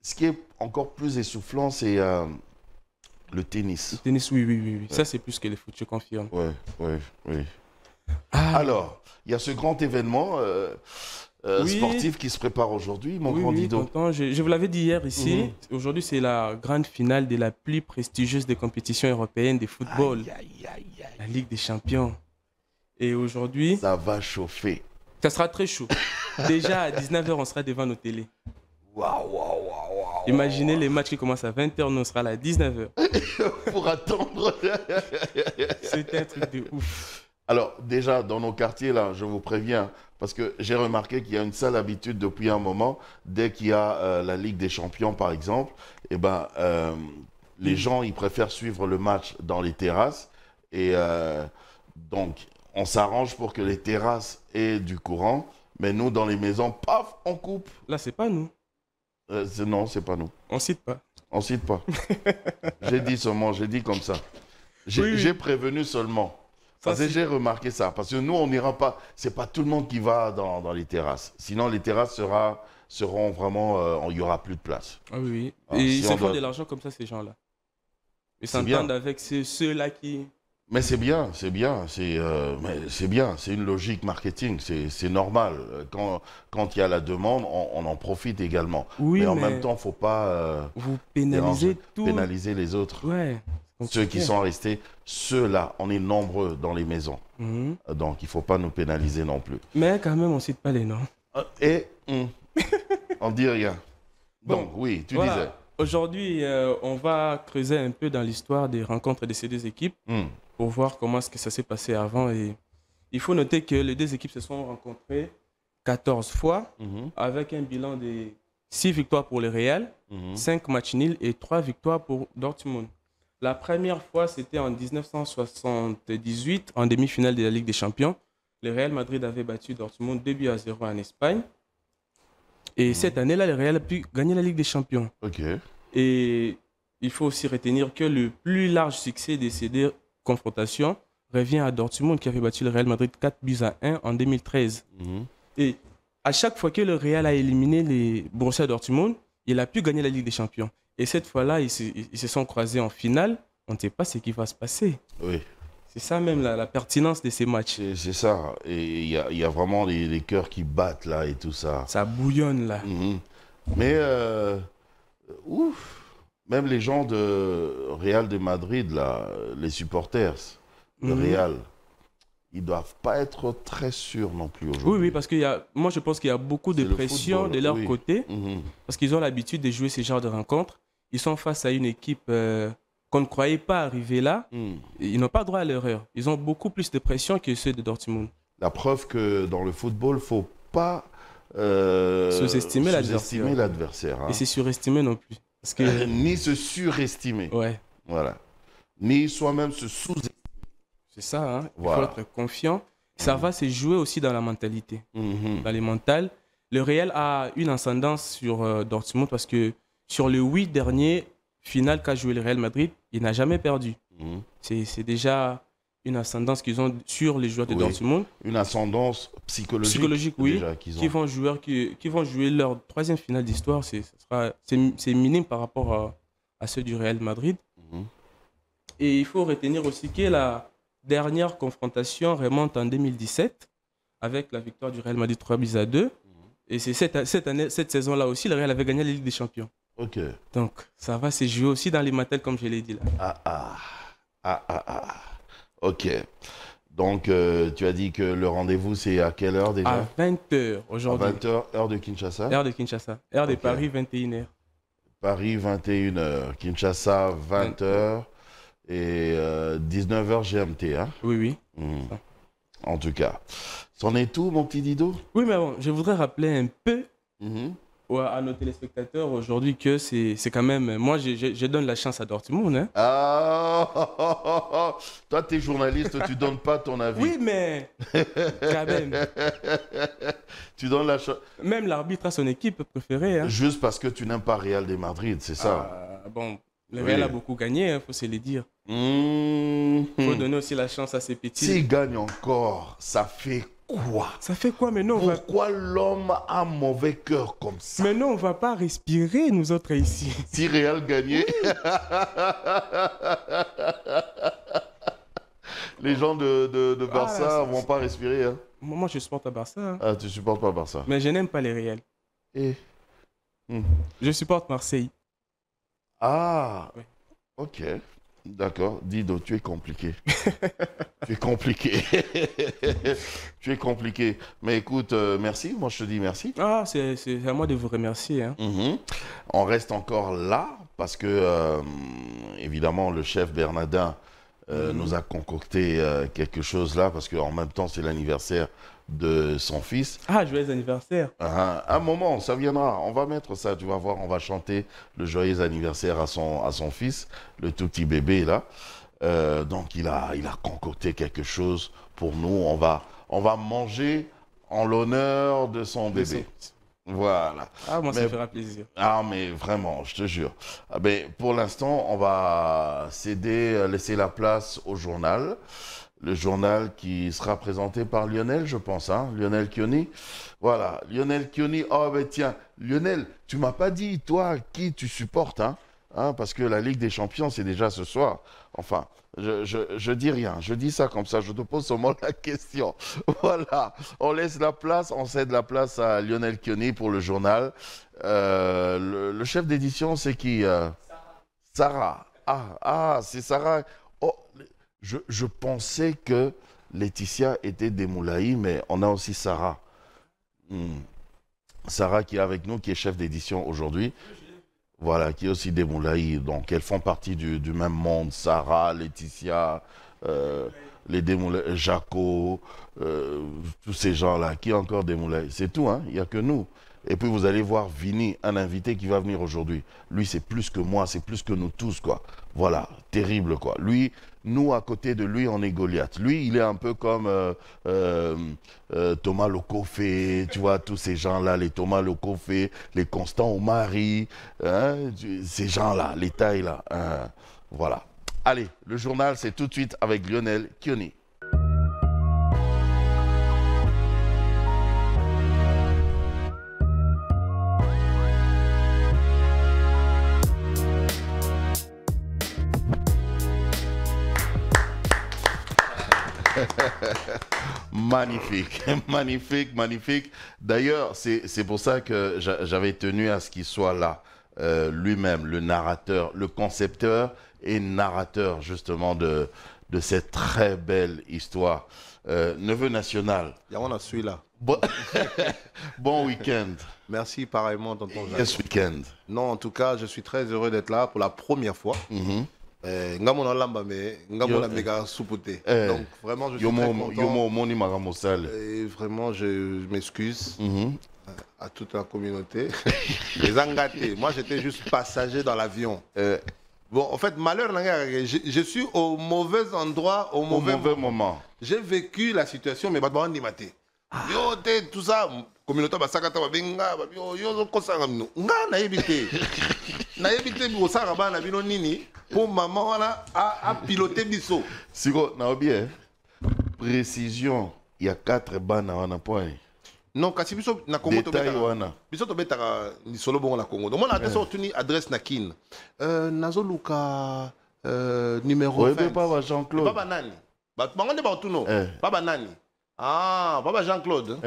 Ce qui est encore plus essoufflant, c'est le tennis. Le tennis, oui. Ouais. Ça, c'est plus que le foot, je confirme. Oui. Ah. Alors, il y a ce grand événement sportif qui se prépare aujourd'hui, mon grand Dido. Je vous l'avais dit hier ici. Aujourd'hui, c'est la grande finale de la plus prestigieuse des compétitions européennes de football. La Ligue des Champions. Et aujourd'hui... Ça va chauffer. Ça sera très chaud. Déjà, à 19h, on sera devant nos télés. Waouh. Imaginez les matchs qui commencent à 20h, nous on sera là à 19h. Pour attendre. C'est un truc de ouf. Alors, déjà, dans nos quartiers, là, je vous préviens, parce que j'ai remarqué qu'il y a une sale habitude depuis un moment, dès qu'il y a la Ligue des Champions, par exemple, les gens, ils préfèrent suivre le match dans les terrasses. Et donc, on s'arrange pour que les terrasses aient du courant, mais nous, dans les maisons, paf, on coupe. Là, c'est pas nous. Non, c'est pas nous. On cite pas. On cite pas. J'ai dit comme ça. J'ai prévenu seulement. Parce que j'ai remarqué ça. Parce que nous, on n'ira pas. C'est pas tout le monde qui va dans les terrasses. Sinon, les terrasses seront vraiment. Il n'y aura plus de place. Ah oui. Et ils se font de l'argent comme ça, ces gens-là. Ils s'entendent avec ceux-là qui. Mais c'est bien. C'est bien. C'est une logique marketing. C'est normal. Quand il y a la demande, on en profite également. Oui, mais en même temps, il ne faut pas vous pénaliser les autres. Ouais. Ceux qui sont restés, ceux-là, on est nombreux dans les maisons. Donc, il ne faut pas nous pénaliser non plus. Mais quand même, on ne cite pas les noms. On ne dit rien. Donc, oui, tu disais. Aujourd'hui, on va creuser un peu dans l'histoire des rencontres de ces deux équipes pour voir comment est-ce que ça s'est passé avant. Et il faut noter que les deux équipes se sont rencontrées 14 fois avec un bilan de 6 victoires pour le Real, 5 matchs nuls et 3 victoires pour Dortmund. La première fois, c'était en 1978, en demi-finale de la Ligue des Champions. Le Real Madrid avait battu Dortmund 2-0 en Espagne. Et cette année-là, le Real a pu gagner la Ligue des Champions. Ok. Et il faut aussi retenir que le plus large succès de ces deux confrontations revient à Dortmund qui avait battu le Real Madrid 4-1 en 2013. Et à chaque fois que le Real a éliminé les Borussia Dortmund, il a pu gagner la Ligue des Champions. Et cette fois-là, ils se sont croisés en finale. On ne sait pas ce qui va se passer. Oui. C'est ça même la pertinence de ces matchs. C'est ça. Et il y a vraiment les cœurs qui battent là et tout ça. Ça bouillonne là. Mais, ouf, même les gens de Real de Madrid, là, les supporters, le Real, ils ne doivent pas être très sûrs non plus aujourd'hui. Oui, parce moi je pense qu'il y a beaucoup de pression football, de leur côté. Parce qu'ils ont l'habitude de jouer ce genre de rencontres. Ils sont face à une équipe qu'on ne croyait pas arriver là. Ils n'ont pas droit à l'erreur. Ils ont beaucoup plus de pression que ceux de Dortmund. La preuve que dans le football, il ne faut pas sous-estimer l'adversaire. Hein. Et c'est surestimer non plus. Parce que... ni se surestimer. Ouais. Voilà. Ni soi-même se sous-estimer. C'est ça, hein. Voilà. Il faut être confiant. Ça va se jouer aussi dans la mentalité. Dans les mentales. Le Real a une ascendance sur Dortmund parce que sur les 8 derniers finales qu'a joué le Real Madrid, il n'a jamais perdu. C'est déjà une ascendance qu'ils ont sur les joueurs de Dortmund. Une ascendance psychologique. Psychologique, oui. Déjà, qui vont jouer leur 3e finale d'histoire. C'est minime par rapport à ceux du Real Madrid. Et il faut retenir aussi que la dernière confrontation remonte en 2017 avec la victoire du Real Madrid 3-2. Et c'est cette saison-là aussi, le Real avait gagné la Ligue des Champions. Ok. Donc, ça va se jouer aussi dans les matels, comme je l'ai dit là. Ok. Donc, tu as dit que le rendez-vous, c'est à quelle heure déjà? À 20h aujourd'hui. À 20h, heure de Kinshasa? Heure de Kinshasa. Heure de Paris, 21h. Paris, 21h. Kinshasa, 20h. Et 19h GMT, hein? Oui. En tout cas. C'en est tout, mon petit Dido? Oui, mais bon, je voudrais rappeler un peu à nos téléspectateurs aujourd'hui que c'est quand même... Moi, je donne la chance à Dortmund. Hein. Ah, toi, tu es journaliste, tu donnes pas ton avis. Oui, mais quand même. Tu donnes la chance. Même l'arbitre a son équipe préférée. Hein. Juste parce que tu n'aimes pas Real de Madrid, c'est ça? Bon, le Real a beaucoup gagné, il faut se le dire. Il faut donner aussi la chance à ces petits. S'il gagne encore, ça fait quoi? Ça fait quoi? Mais non, pourquoi l'homme a un mauvais cœur comme ça? Mais non, on ne va pas respirer, nous autres, ici. Si Real gagnait... Les gens de Barça ne vont pas respirer. Hein. Moi, je supporte à Barça. Hein. Ah, tu supportes pas Barça? Mais je n'aime pas les Real. Je supporte Marseille. Ah, oui. Ok. D'accord. Dido, tu es compliqué. Tu es compliqué. Tu es compliqué. Mais écoute, merci. Moi, je te dis merci. Ah, c'est à moi de vous remercier. Hein. On reste encore là parce que, évidemment, le chef Bernardin nous a concocté quelque chose là parce qu'en même temps, c'est l'anniversaire de son fils. Ah, joyeux anniversaire. Un moment, ça viendra. On va mettre ça, tu vas voir, on va chanter le joyeux anniversaire à son fils, le tout petit bébé là. Donc il a concocté quelque chose pour nous. On va manger en l'honneur de son bébé. Voilà. Ah, moi, ça me fera plaisir. Ah, mais vraiment, je te jure. Ah, mais pour l'instant, on va laisser la place au journal. Le journal qui sera présenté par Lionel, je pense, hein, Lionel Kioni. Voilà, Lionel Kioni. Oh, ben tiens, Lionel, tu m'as pas dit, toi, qui tu supportes, hein, parce que la Ligue des Champions, c'est déjà ce soir. Enfin, je dis rien, je dis ça comme ça, je te pose seulement la question. Voilà, on laisse la place, on cède la place à Lionel Kioni pour le journal. Le chef d'édition, c'est qui? Sarah. Ah, c'est Sarah. Oh, je pensais que Laetitia était des Moulaï, mais on a aussi Sarah. Sarah qui est avec nous, qui est chef d'édition aujourd'hui. Voilà, qui est aussi des Moulaï. Donc, elles font partie du même monde. Sarah, Laetitia, les Desmoulins, Jaco, tous ces gens-là. Qui est encore des Moulaï? C'est tout, hein? Il n'y a que nous. Et puis vous allez voir Vini, un invité qui va venir aujourd'hui. Lui, c'est plus que moi, c'est plus que nous tous, quoi. Voilà, terrible, quoi. Lui, nous, à côté de lui, on est Goliath. Lui, il est un peu comme Thomas Lokofé, tu vois, tous ces gens-là, les Thomas Lokofé, les Constant Omari, hein, ces gens-là, les tailles-là. Hein, voilà. Allez, le journal, c'est tout de suite avec Lionel Kioni. Magnifique, magnifique, magnifique. D'ailleurs, c'est pour ça que j'avais tenu à ce qu'il soit là, lui-même, le narrateur, le concepteur et narrateur justement de cette très belle histoire. Neveu national. On suis là. Bon, bon week-end. Merci pareillement, tonton Jacques. Yes, week-end. Non, en tout cas, je suis très heureux d'être là pour la première fois. Ngamona lamba me ngamona mega soupoté. Donc vraiment je suis très content. Et vraiment je m'excuse à toute la communauté. Les engatés. Moi j'étais juste passager dans l'avion. Bon, en fait, malheur, je suis au mauvais endroit, au mauvais moment. J'ai vécu la situation, mais pas de maté. Tout ça, communauté basakata babenga, yo kosanga mino. Nga na évité. Na évité bi osaka bana bino nini pour maman wana a piloter biso. Siko na bien. Précision, il y a 4 bana wana point. Non, kasi biso na Congo to beta. Biso to beta ni solo bongo na Congo. Donc on a déjà tenu adresse na kin. Nazoluka numéro 20. Papa Jean-Claude. Papa nani? Ba bango ba tuno. Papa nani? Ah, Papa Jean-Claude.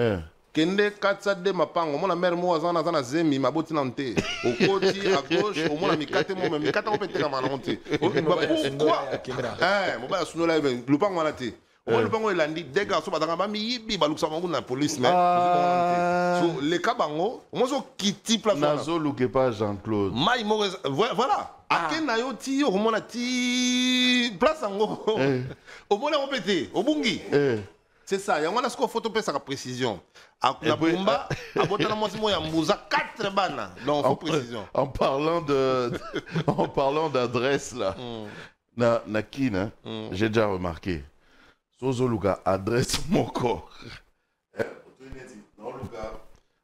Kende katsa de mapango mona mère mo azana zana zemi maboti na nte okoti à gauche au mona mikate mo me mikata ko peteka manonte pourquoi mo ba suno la ben lupango na te o lupango elandi dega so badanga ba mi yibi ba luksa bango na police mais so le kabango mo so kiti place nazo luke pas Jean-Claude mai mo voilà akena yo ti o mona ti place ngo o mona ko pete o bungi c'est ça, il y a une photo pour sa précision. À Kumba, à Botana Mosimo Yambouza, 4 bananes. Donc, il faut précision. En parlant d'adresse, là, na kin, j'ai déjà remarqué. Sozo Luka, adresse mon corps.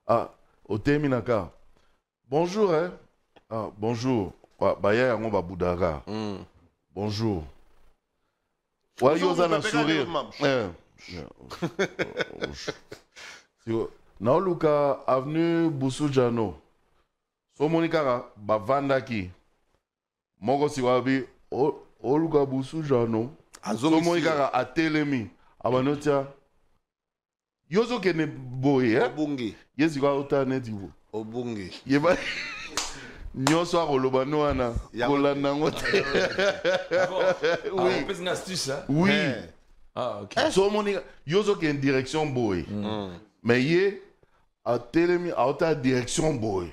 Ah, au Teminaka. Bonjour, hein. Ah, bonjour. Baya Yango Baboudara. Bonjour. Ouais, Yozana sourire. Naoluka avenue Boussou-Jano. So Monikara Bavandaki. Moko Siwabi Oluka Boussou-Jano. So Monikara Atelemi. Abanotia. Yozo kene boye, hein? Obungi. Yesi kwa utanetivo. Obungi. Yeba. Nyonso akoloba no wana. Kolanda ngote. Oui. C'est une astuce, hein? Oui. Ah, ok. So Monika, yozo qui est en direction boy. Mais yé a télémi a ta direction boy.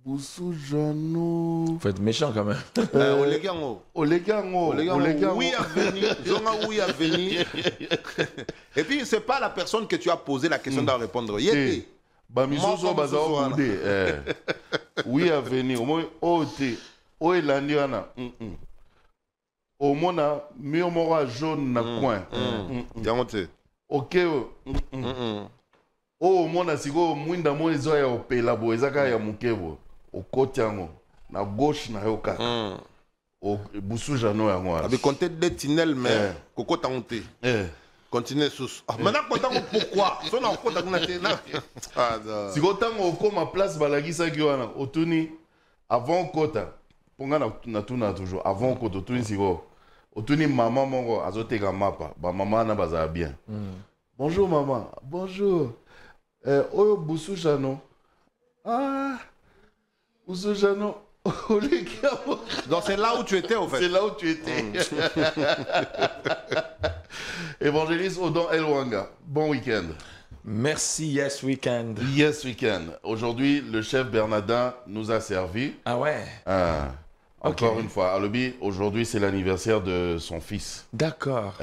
Boussou Jano. Faut être méchant quand même. Olegango. Olegango. Oui à venir. Zonga oui à venir. Et puis c'est pas la personne que tu as posé la question d'en répondre. Yé. Bamisoso bazao boudé. Oui à venir. Au moins ote. O elandiana. Au mona murmura jaune na coin. Ok. Oh mona sigo mwinda mo ezo ya opela bo ezaka ya mukebo. Okoti yango na gauche na yoka. O Boussou Jano yango. Avec compter des tunnels mais koko tanté. Continuez sous. Maintenant content pourquoi? Son en compte na sigo tango okoma place balagisa ki wana otuni avant kota. Ponga na tuna toujours avant kota otuni sigo. Otuni maman mongo azoteka mapa ba maman na baza bien. Bonjour maman. Bonjour. Oyo Boussou Jano. Ah. Boussou Jano. Donc c'est là où tu étais en fait. C'est là où tu étais. Évangéliste Odon Elwanga. Bon week-end. Merci, yes weekend. Yes weekend. Aujourd'hui, le chef Bernardin nous a servi. Ah ouais. Encore une fois, Alobi, aujourd'hui, c'est l'anniversaire de son fils. D'accord.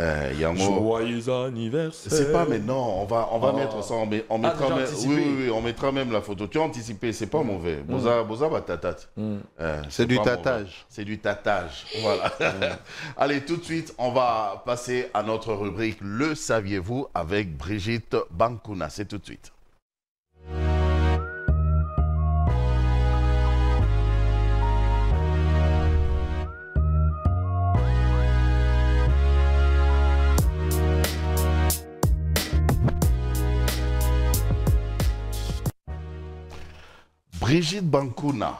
Joyeux anniversaire. C'est pas maintenant, on va mettre ça, on mettra même, oui, on mettra même la photo. Tu as anticipé, c'est pas mauvais. Boza va tatate. C'est du tatage. C'est du tatage, voilà. Allez, tout de suite, on va passer à notre rubrique Le saviez-vous avec Brigitte Bankuna. C'est tout de suite. Brigitte Bankuna,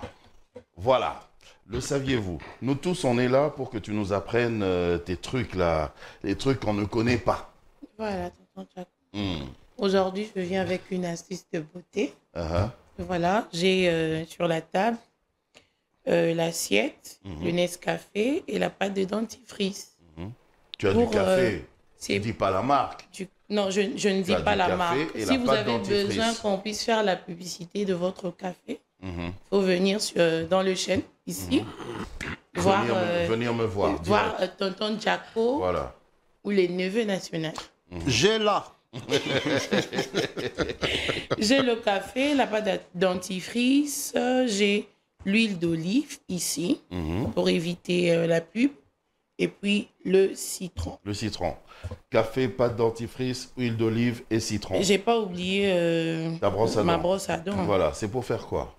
voilà, le saviez-vous? Nous tous, on est là pour que tu nous apprennes tes trucs là, les trucs qu'on ne connaît pas. Voilà, tonton Jack. Aujourd'hui, je viens avec une astuce de beauté. Voilà, j'ai sur la table l'assiette, le Nescafé et la pâte de dentifrice. Tu as du café, tu ne dis pas la marque. Non, je ne dis pas la marque. Si vous avez besoin qu'on puisse faire la publicité de votre café, il faut venir dans le chêne, ici, venir me voir. Voir tonton Jaco ou les neveux nationaux. J'ai là. J'ai le café, la pâte de dentifrice, j'ai l'huile d'olive ici, pour éviter la pub, et puis le citron. Le citron. Café, pâte dentifrice, huile d'olive et citron. J'ai pas oublié ma brosse à dents. Voilà, c'est pour faire quoi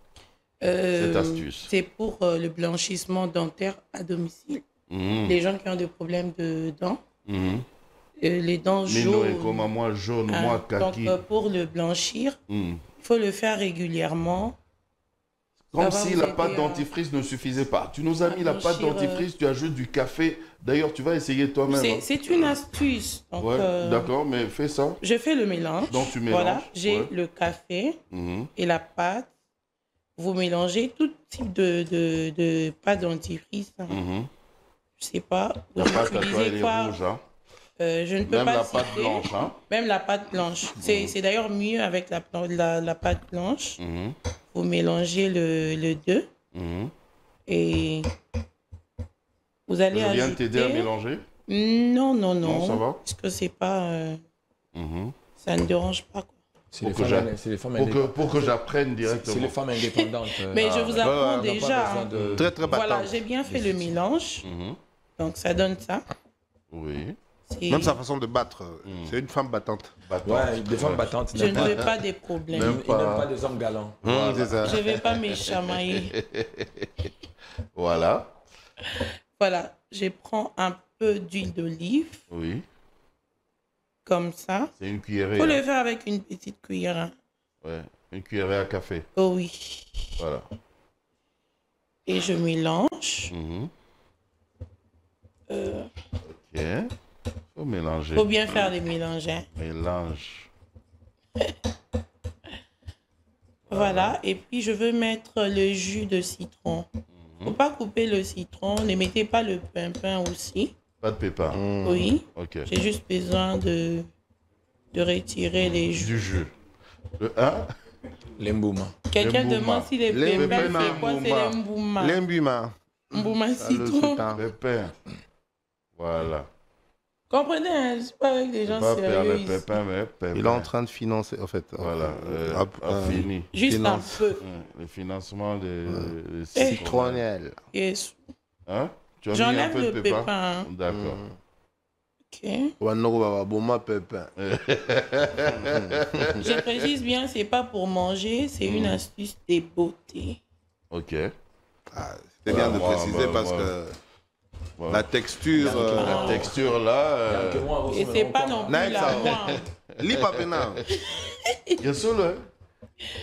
cette astuce? C'est pour le blanchissement dentaire à domicile. Les gens qui ont des problèmes de dents, les dents jaunes. Et comme moi, jaune, moi, kaki. Donc pour le blanchir, il faut le faire régulièrement. Comme si la pâte dentifrice ne suffisait pas. Tu nous as mis la pâte dentifrice, tu ajoutes du café. D'ailleurs, tu vas essayer toi-même. C'est une astuce. D'accord, mais fais ça. Je fais le mélange. Donc tu mélanges. Voilà, j'ai le café et la pâte. Vous mélangez tout type de pâte dentifrice. Je ne sais pas. La pâte à toi, elle est rouge. Je ne peux même pas la pâte blanche. Même la pâte blanche. C'est d'ailleurs mieux avec la pâte blanche. Vous mélangez le deux. Et vous allez ajouter... Je viens t'aider à mélanger? Non. Non, ça va? Parce que c'est pas... Ça ne dérange pas, quoi. Pour que j'apprenne directement. C'est les femmes indépendantes. Mais je vous apprends déjà. Très, très battant. Voilà, j'ai bien fait le mélange. Donc, ça donne ça. Oui. Même sa façon de battre, c'est une femme battante. Ouais, des femmes battantes. Je ne veux pas des problèmes. Ils n'aiment pas des hommes galants. Je ne vais pas me chamailler. Voilà. Voilà, je prends un peu d'huile d'olive. Oui. Comme ça. C'est une cuillerée. Il faut le faire avec une petite cuillère. Ouais, une cuillerée à café. Oh oui. Voilà. Et je mélange. Ok. Faut mélanger. Faut bien faire des mélanges. Mélange. Voilà. Et puis je veux mettre le jus de citron. Faut pas couper le citron. Ne mettez pas le pimpin aussi. Pas de pépins. Oui. Ok. J'ai juste besoin de retirer les jus. Du jus. Le 1. L'embouma. Quelqu'un demande si les pépins, c'est quoi? C'est l'embouma. L'embouma. Embouma citron. Pépin. Voilà. Comprenez, hein, c'est pas avec des gens sérieux. Il est en train de financer, en fait. Voilà, fini. Juste un peu. Le financement des citronnelles. Yes. Hein? J'enlève le pépin. D'accord. Ok. Je précise bien, c'est pas pour manger, c'est une astuce de beauté. Ok. C'était bien de préciser parce que la texture... La texture là... Et c'est pas non plus la moi. L'hypapéna. Bien sûr, là.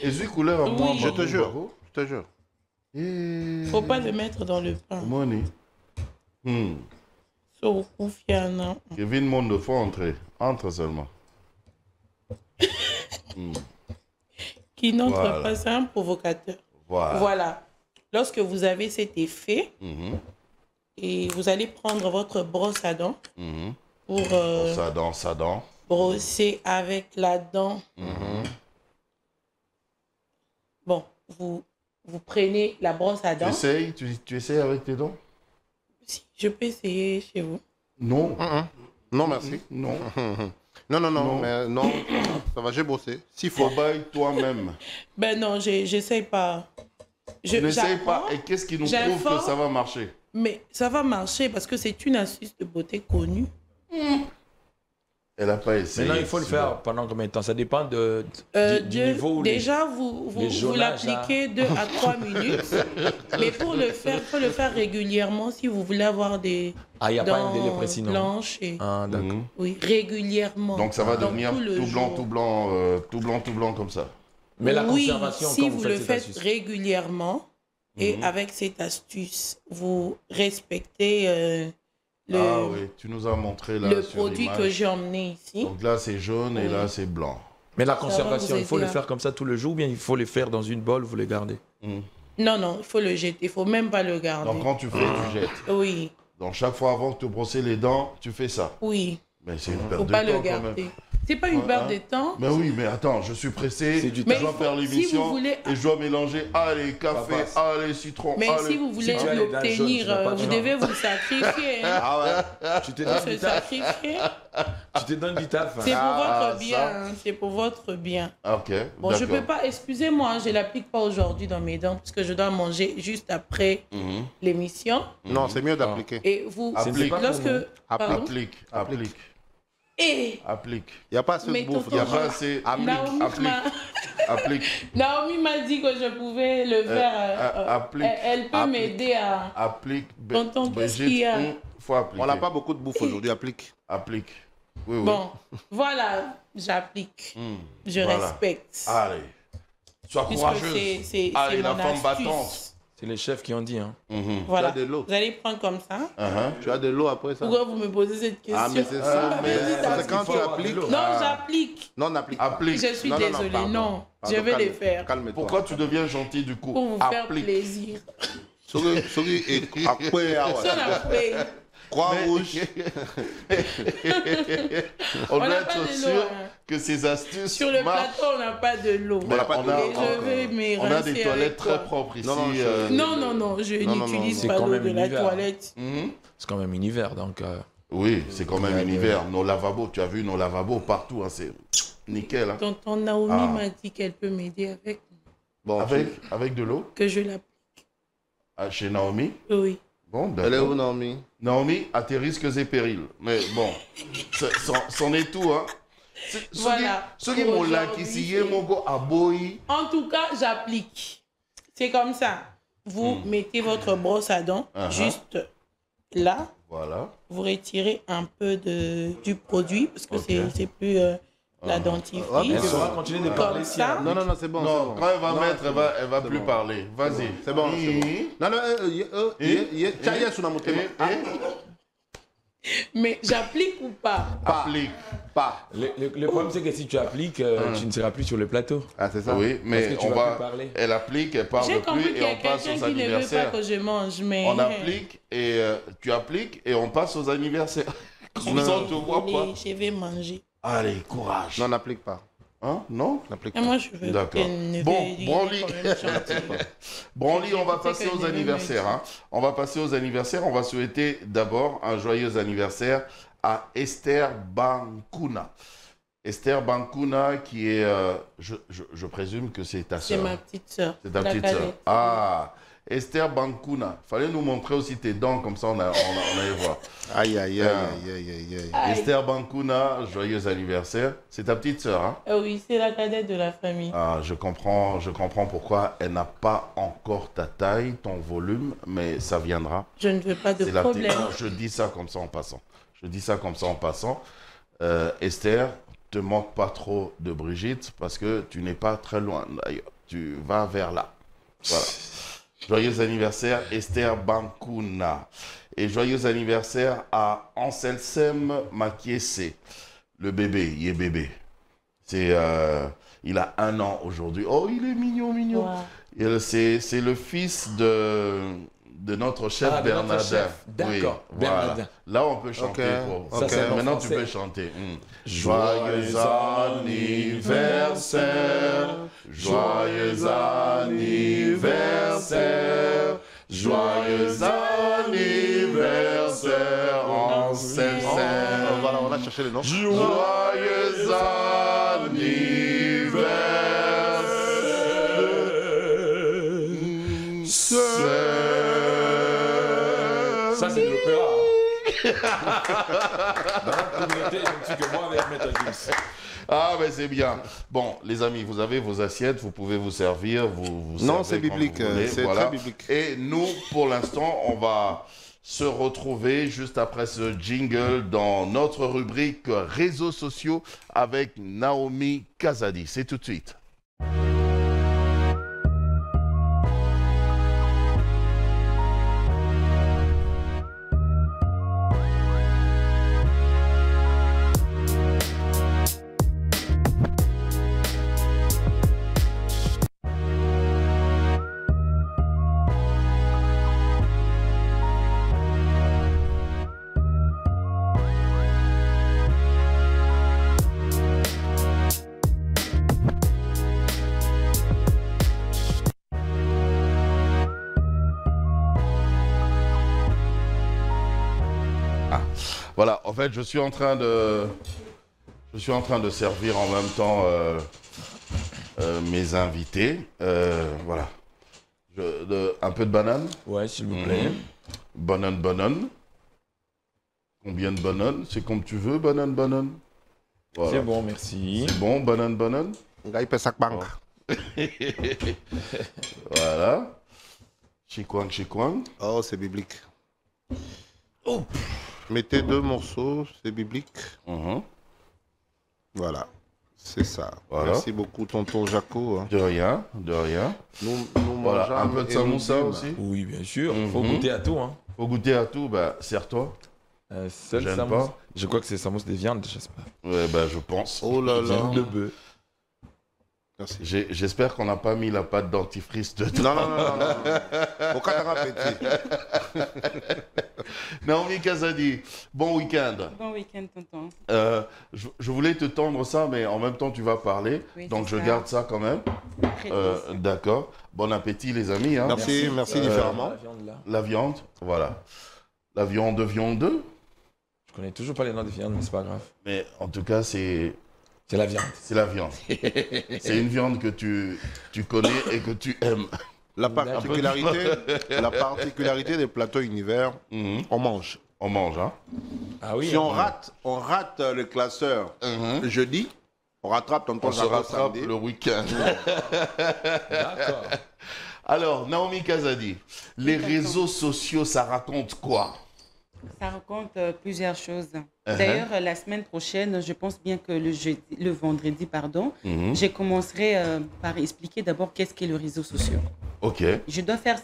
Et celui couleur à moi. Je te jure. Je te jure. Faut pas le mettre dans le pain. Money. So, confiant. Kevin Monde, faut entrer. Entre seulement. Qui n'entre pas, c'est un provocateur. Voilà. Lorsque vous avez cet effet, et vous allez prendre votre brosse à dents pour brosser avec la dent. Bon, vous vous prenez la brosse à dents. Tu essayes avec tes dents? Si, je peux essayer chez vous. Non. Non, merci. Non. Non, mais non, ça va, j'ai bossé. 6 fois. Travaille toi-même. Ben non, j'essaye pas. N'essaye pas. Et qu'est-ce qui nous prouve que ça va marcher? Mais ça va marcher parce que c'est une astuce de beauté connue. Elle n'a pas essayé. Maintenant, il faut le faire pendant combien de temps? Ça dépend du niveau. Déjà, vous l'appliquez 2 à 3 minutes. Mais pour le faire, il faut le faire régulièrement si vous voulez avoir des il n'y a pas un délai précis, non? Blanches. D'accord. Oui, régulièrement. Donc ça va devenir tout blanc comme ça. Mais la conservation, si vous le faites régulièrement et avec cette astuce, vous respectez... oui, tu nous as montré là le produit que j'ai emmené ici. Donc là, c'est jaune et là, c'est blanc. Mais la conservation, il faut le faire comme ça tout le jour ou bien il faut le faire dans une bolle, vous le gardez? Non, il faut le jeter. Il ne faut même pas le garder. Donc quand tu fais, tu jettes. Oui. Donc chaque fois avant de te brosser les dents, tu fais ça. Oui. Mais c'est une perte de temps. Il ne faut pas le garder. C'est pas une perte de temps. Mais oui, mais attends, je suis pressé, je dois faire l'émission et je dois mélanger, allez, café, allez, citron, mais si vous voulez l'obtenir, vous devez vous sacrifier. Tu te donnes sacrifier. Tu te donnes du taf. C'est pour votre bien, c'est pour votre bien. Ok, bon, je peux pas, excusez-moi, je l'applique pas aujourd'hui dans mes dents parce que je dois manger juste après l'émission. Non, c'est mieux d'appliquer. Et vous, applique. Applique. Il n'y a pas assez de bouffe. Il n'y a pas assez. Applique. Naomi m'a dit que je pouvais le faire. Elle peut m'aider à. Applique. Entendre tout ce qu'il y a. Faut appliquer. On n'a pas beaucoup de bouffe aujourd'hui. Applique. Oui. Bon, voilà, j'applique. Je respecte. Allez. Sois courageuse. Allez, la femme battante. C'est les chefs qui ont dit. Voilà. Tu as de l'eau. Vous allez prendre comme ça. Tu as de l'eau après ça. Pourquoi vous me posez cette question? Mais c'est ça. C'est quand tu appliques. Non, j'applique. Non, n'applique. Je suis désolée. Non, je vais les faire. Calme-toi. Pourquoi tu deviens gentil du coup? Pour vous faire plaisir. Croix-Rouge. On doit être sûr que ces astuces sur le plateau, on n'a pas de l'eau. On a des toilettes très propres ici. Non, je n'utilise pas l'eau de la toilette. C'est quand même un hiver, donc... Oui, c'est quand même un hiver. Nos lavabos, tu as vu nos lavabos partout, c'est nickel. Tonton Naomi m'a dit qu'elle peut m'aider avec. Bon, avec de l'eau? Que je l'applique. Chez Naomi? Oui. Bon, elle est où, Naomi? Naomi, à tes risques et périls. Mais bon, c'en est tout, hein. Voilà. Ceux qui m'ont ici, mon gars, à Boy. En tout cas, j'applique. C'est comme ça. Vous mettez votre brosse à dents juste là. Voilà. Vous retirez un peu du produit parce que c'est plus la dentifrice. Elle saura continuer de parler comme ça. Non, c'est bon. Non, quand elle va mettre, elle va plus parler. Vas-y. C'est bon. Mais j'applique ou pas? Applique. Pas. Le problème, c'est que si tu appliques, tu ne seras plus sur le plateau. Ah, c'est ça. Oui, mais elle applique, elle parle plus et on passe aux anniversaires. J'ai compris qu'il ne veut pas que je mange, mais... On applique et tu appliques et on passe aux anniversaires. Comme ça, on te voit pas. Je vais manger. Allez, courage. Non, n'applique pas. Hein? Non? N'applique pas. Moi, je veux. D'accord. Bon, Branly, on va passer aux anniversaires. Hein. On va passer aux anniversaires. On va souhaiter d'abord un joyeux anniversaire à Esther Bankuna. Esther Bankuna qui est... je présume que c'est ta sœur. C'est ma petite sœur. C'est ta petite sœur. Ah, Esther Bankuna. Fallait nous montrer aussi tes dents, comme ça on allait voir. Aïe. Esther Bankuna, joyeux anniversaire. C'est ta petite sœur, hein? Oui, c'est la cadette de la famille. Ah, je comprends pourquoi elle n'a pas encore ta taille, ton volume, mais ça viendra. Je ne veux pas de problème. Je dis ça comme ça en passant. Esther, te manque pas trop de Brigitte parce que tu n'es pas très loin d'ailleurs. Tu vas vers là. Voilà. Joyeux anniversaire Esther Bankuna. Et joyeux anniversaire à Anselsem Makiese. Le bébé, il est bébé. Il a 1 an aujourd'hui. Oh, il est mignon. Wow. C'est le fils de notre chef Bernardin. D'accord, oui, Bernardin. Voilà. Là, on peut chanter. Maintenant, tu peux chanter. Joyeux anniversaire, joyeux anniversaire, joyeux anniversaire en Saint-Saint. Voilà, on a cherché les noms. Joyeux anniversaire. Ça, c'est de l'opéra. Dans la communauté, je ne suis que moi avec Maître Gims. Ah, ben c'est bien. Bon, les amis, vous avez vos assiettes, vous pouvez vous servir. Non, c'est biblique, c'est voilà. très biblique. Et nous, pour l'instant, on va se retrouver juste après ce jingle dans notre rubrique réseaux sociaux avec Naomi Kazadi. C'est tout de suite. Voilà, en fait, je suis en train de servir en même temps mes invités. Voilà. Un peu de banane. Ouais, s'il vous plaît. Banane. Combien de bananes? C'est comme tu veux, banane. Voilà. C'est bon, merci. C'est bon, banane. Voilà. Chikwang. Oh, c'est biblique. Oh. Mettez 2 morceaux, c'est biblique. Voilà, c'est ça. Voilà. Merci beaucoup, tonton Jaco. Hein. De rien. Nous voilà, un peu de samoussa aussi. Oui, bien sûr. Faut goûter à tout. Hein. Faut goûter à tout, bah, serre-toi. Seul samoussa. Je crois que c'est samoussa de viande, j'espère. Ouais, bah, je pense. Oh là là. Viande de bœuf. Merci. J'espère qu'on n'a pas mis la pâte dentifrice dedans. Non. Au catara petit. Naomi Kazadi, bon week-end. Bon week-end, tonton. Je voulais te tendre ça, mais en même temps, tu vas parler. Oui, donc, je garde ça quand même. D'accord. Bon appétit, les amis. Hein. Merci différemment. La viande, voilà. La viande. Je connais toujours pas les noms des viandes, mais c'est pas grave. Mais en tout cas, c'est la viande. C'est la viande. C'est une viande que tu connais et que tu aimes. La particularité des plateaux univers, on mange. On mange, hein. Ah oui. Si on rate le classeur jeudi, on rattrape tonton Jaco samedi. On se rattrape le week-end. D'accord. Alors, Naomi Kazadi, les réseaux sociaux, ça raconte quoi? Ça raconte plusieurs choses. D'ailleurs, la semaine prochaine, je pense bien que le vendredi, je commencerai par expliquer d'abord qu'est-ce qu'est le réseau social. Ok. Je dois faire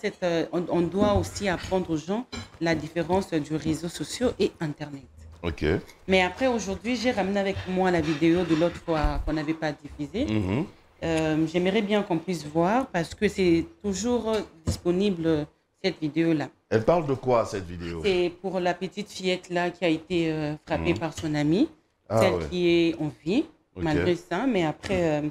on doit aussi apprendre aux gens la différence du réseau social et Internet. Ok. Mais après, aujourd'hui, j'ai ramené avec moi la vidéo de l'autre fois qu'on n'avait pas diffusée. J'aimerais bien qu'on puisse voir parce que c'est toujours disponible, cette vidéo-là. Elle parle de quoi, cette vidéo? C'est pour la petite fillette-là qui a été frappée par son amie, celle qui est en vie, malgré ça. Mais après,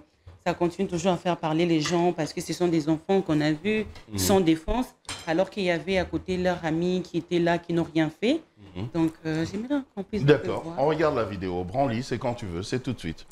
ça continue toujours à faire parler les gens parce que ce sont des enfants qu'on a vus sans défense, alors qu'il y avait à côté leurs amis qui étaient là, qui n'ont rien fait. Donc, j'aimerais qu'on puisse voir. D'accord, on regarde la vidéo. Branly, c'est quand tu veux, c'est tout de suite.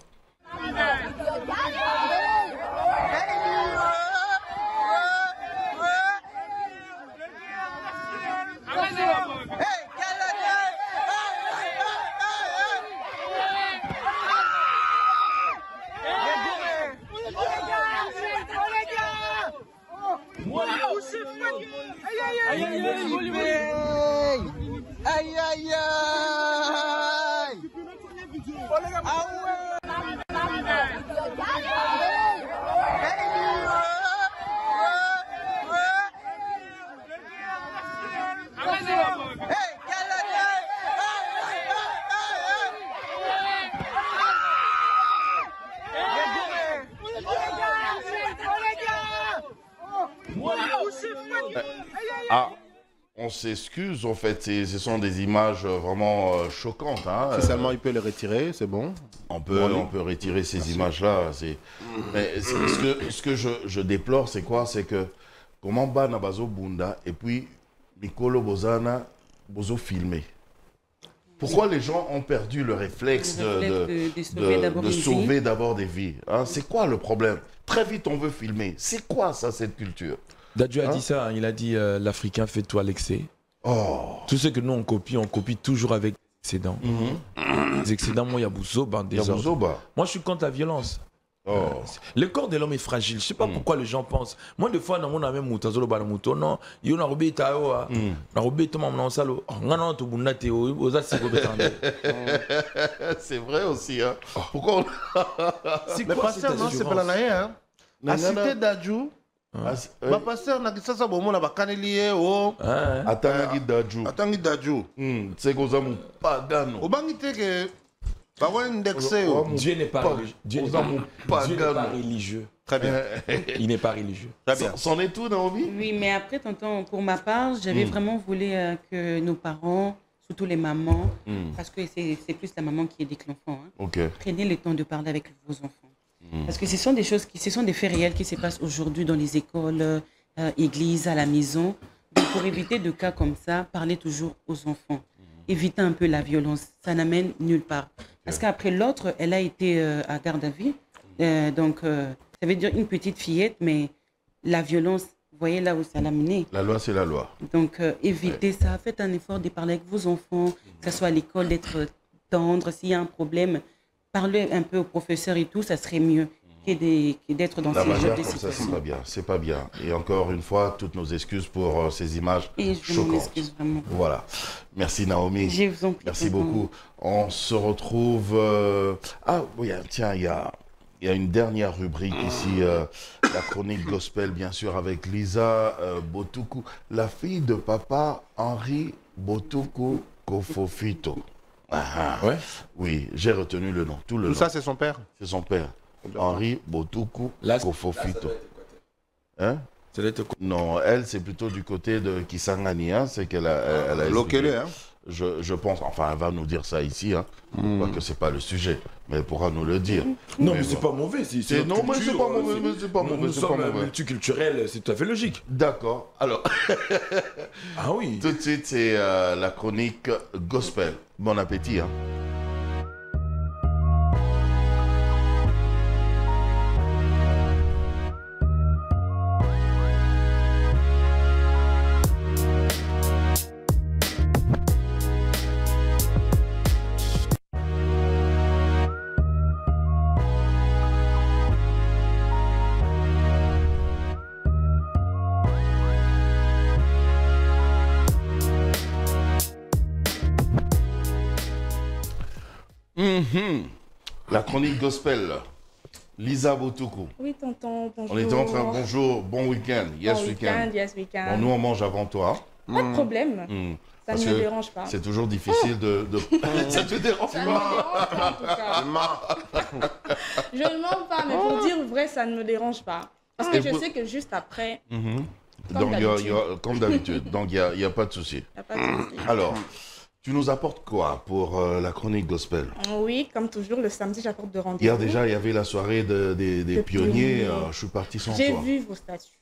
on s'excuse, en fait. Ce sont des images vraiment choquantes. Hein. Si seulement il peut les retirer, c'est bon. On peut retirer ces images-là. Mais ce que je déplore, c'est quoi? C'est que comment Bana Bazo Bunda et puis Mikolo Bozana Bozo filmé. Pourquoi les gens ont perdu le réflexe de sauver d'abord des vies, hein? C'est quoi le problème? Très vite, on veut filmer. C'est quoi ça, cette culture? Dadju a dit ça, hein, il a dit l'Africain fait tout à l'excès. Tout ce que nous on copie toujours avec excédents. Les excédents, moi, il y a Bouzoba, désordre. Moi, je suis contre la violence. Le corps de l'homme est fragile. Je ne sais pas pourquoi les gens pensent. Moi, des fois, dans mon ami Moutazolo Balamuto, non, il y a un robé taoa. Un robé Thomas Mnansalo. Non, tu bunda teo. C'est vrai aussi, hein. Pourquoi mais pasteur, non, c'est pas la naïe, hein. À cité d'Adjou. Ba pasteur na kisasa bomo na bakanelié o atangi Dadju c'est que ça mon pagano obangite que ba wa indexé Dieu n'est pas religieux. Très bien. Il n'est pas religieux. Très bien. C'en est tout, Naomi? Oui, mais après, tonton, pour ma part, j'avais vraiment voulu que nos parents, surtout les mamans, parce que c'est plus la maman qui éduque l'enfant, prenez le temps de parler avec vos enfants. Parce que ce sont des choses, ce sont des faits réels qui se passent aujourd'hui dans les écoles, églises, à la maison. Donc, pour éviter de cas comme ça, parlez toujours aux enfants. Évitez un peu la violence. Ça n'amène nulle part. Parce qu'après, l'autre, elle a été à garde à vue. Donc, ça veut dire une petite fillette, mais la violence, vous voyez là où ça l'a mené. La loi, c'est la loi. Donc, évitez ça. Faites un effort de parler avec vos enfants, que ce soit à l'école, d'être tendre. S'il y a un problème, parler un peu au professeur et tout, ça serait mieux que d'être dans ces jeux de situations. Ça, c'est pas bien. C'est pas bien. Et encore une fois, toutes nos excuses pour ces images choquantes. M'excuse vraiment. Voilà. Merci Naomi. Je vous en prie. Merci beaucoup. On se retrouve... Ah oui, tiens, il y a une dernière rubrique ici, la chronique gospel, bien sûr, avec Lisa Botuku, la fille de papa Henri Botuku Kofofito. Ouais. Oui, j'ai retenu le nom. Tout ça, c'est son père? C'est son père. Henri Botuku Kofofito. Hein? Non, elle, c'est plutôt du côté de Kisangani. Hein? C'est qu'elle a Lokele, hein? Je pense, enfin, elle va nous dire ça ici, hein. Pas que c'est pas le sujet, mais elle pourra nous le dire. Non, mais c'est pas mauvais. Non, mais c'est pas mauvais. Nous sommes multiculturels, c'est tout à fait logique. D'accord. Alors, ah oui. Tout de suite, c'est la chronique gospel. Bon appétit, hein. La chronique gospel, Lisa Botuku. Oui, tonton, bonjour. On était en train, bonjour, bon week-end, yes week-end. Bon, nous on mange avant toi. Pas de problème, ça ne me dérange pas. C'est toujours difficile de... Ça te dérange pas? Ça ne me dérange pas en tout cas. Je ne mens pas, mais pour dire vrai, ça ne me dérange pas. Parce que je sais que juste après... Comme d'habitude, donc il n'y a pas de souci. Alors... Tu nous apportes quoi pour la chronique gospel? Oui, comme toujours, le samedi, j'apporte de rendez-vous. Hier déjà, il y avait la soirée des pionniers. Je suis parti sans toi. J'ai vu vos statuts.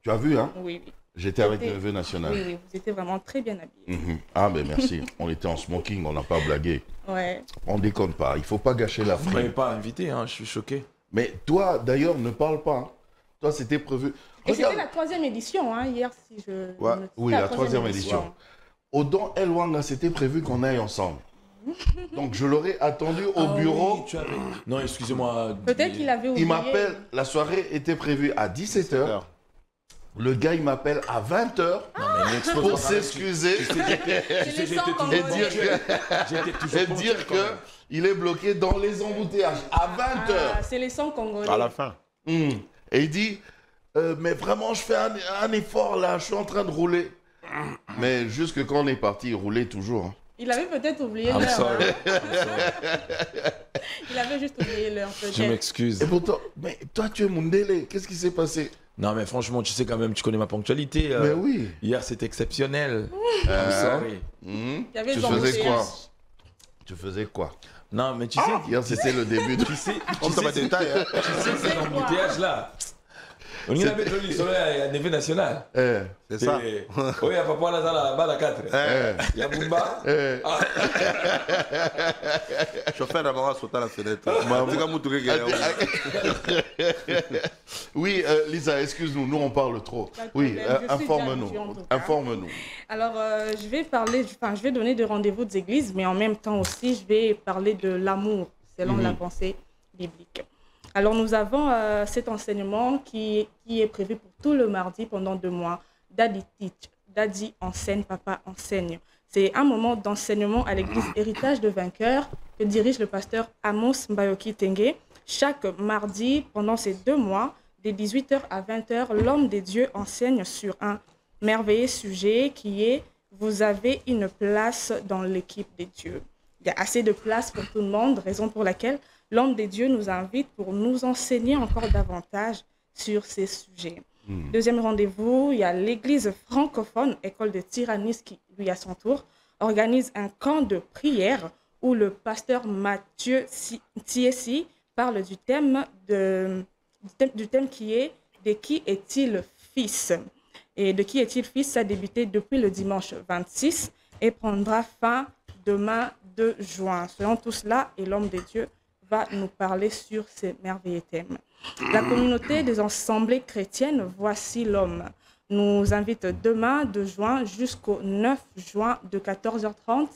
Tu as vu, hein? Oui, oui. J'étais avec le neveu national. Oui, vous étiez vraiment très bien habillés. Ah, ben merci. On était en smoking, on n'a pas blagué. Ouais. On déconne pas, il ne faut pas gâcher la Vous ne m'avez pas invité, hein, je suis choqué. Mais toi, d'ailleurs, ne parle pas. Hein. Toi, c'était prévu. Et c'était la 3e édition, hein, hier, si je... Ouais. Oui, la 3e édition. Odon Elwanga, c'était prévu qu'on aille ensemble. Donc je l'aurais attendu au bureau. Oui, non, excusez-moi. Peut-être qu'il avait oublié. Il m'appelle, la soirée était prévue à 17h. Le gars, il m'appelle à 20h pour s'excuser et dire qu'il est bloqué dans les embouteillages à 20h. C'est les sons congolais. À la fin. Et il dit, mais vraiment, je fais un effort là, je suis en train de rouler. Mais jusque quand on est parti, il roulait toujours. Hein. Il avait peut-être oublié l'heure. Il avait juste oublié l'heure. Je m'excuse. Et pourtant, mais toi tu es Mundele, qu'est-ce qui s'est passé? Non, mais franchement, tu sais quand même, tu connais ma ponctualité. Mais oui. Hier, c'était exceptionnel. Tu faisais quoi? Tu faisais quoi? Non, mais tu sais... Hier, c'était le début. Tu sais, ces embouteillages-là. On y avait joli soleil à niveau national. C'est ça. Oui, il y a Papa Lazare à 4. Il y a Bumba. Chauffeur d'abord à sauter à la fenêtre. Oui, Lisa, excuse-nous, nous on parle trop. Oui, informe-nous. Informe-nous. Alors, je vais donner des rendez-vous des églises, mais en même temps aussi, je vais parler de l'amour, selon la pensée biblique. Alors, nous avons cet enseignement qui est prévu pour tout le mardi pendant 2 mois. Daddy teach, Daddy enseigne, Papa enseigne. C'est un moment d'enseignement à l'église Héritage de Vainqueurs que dirige le pasteur Amos Mbayoki Tengue. Chaque mardi, pendant ces 2 mois, de 18h à 20h, l'homme des dieux enseigne sur un merveilleux sujet qui est « Vous avez une place dans l'équipe des dieux ». Il y a assez de place pour tout le monde, raison pour laquelle l'homme des dieux nous invite pour nous enseigner encore davantage sur ces sujets. Deuxième rendez-vous, il y a l'église francophone, école de Tyrannis, qui, lui, à son tour, organise un camp de prière où le pasteur Mathieu Thiessi parle du thème qui est « De qui est-il fils ?» Et « De qui est-il fils ?» ça a débuté depuis le dimanche 26 et prendra fin demain 2 juin. Selon tout cela, et l'homme des dieux va nous parler sur ces merveilleux thèmes. La communauté des assemblées chrétiennes, Voici l'homme, nous invite demain 2 juin jusqu'au 9 juin de 14h30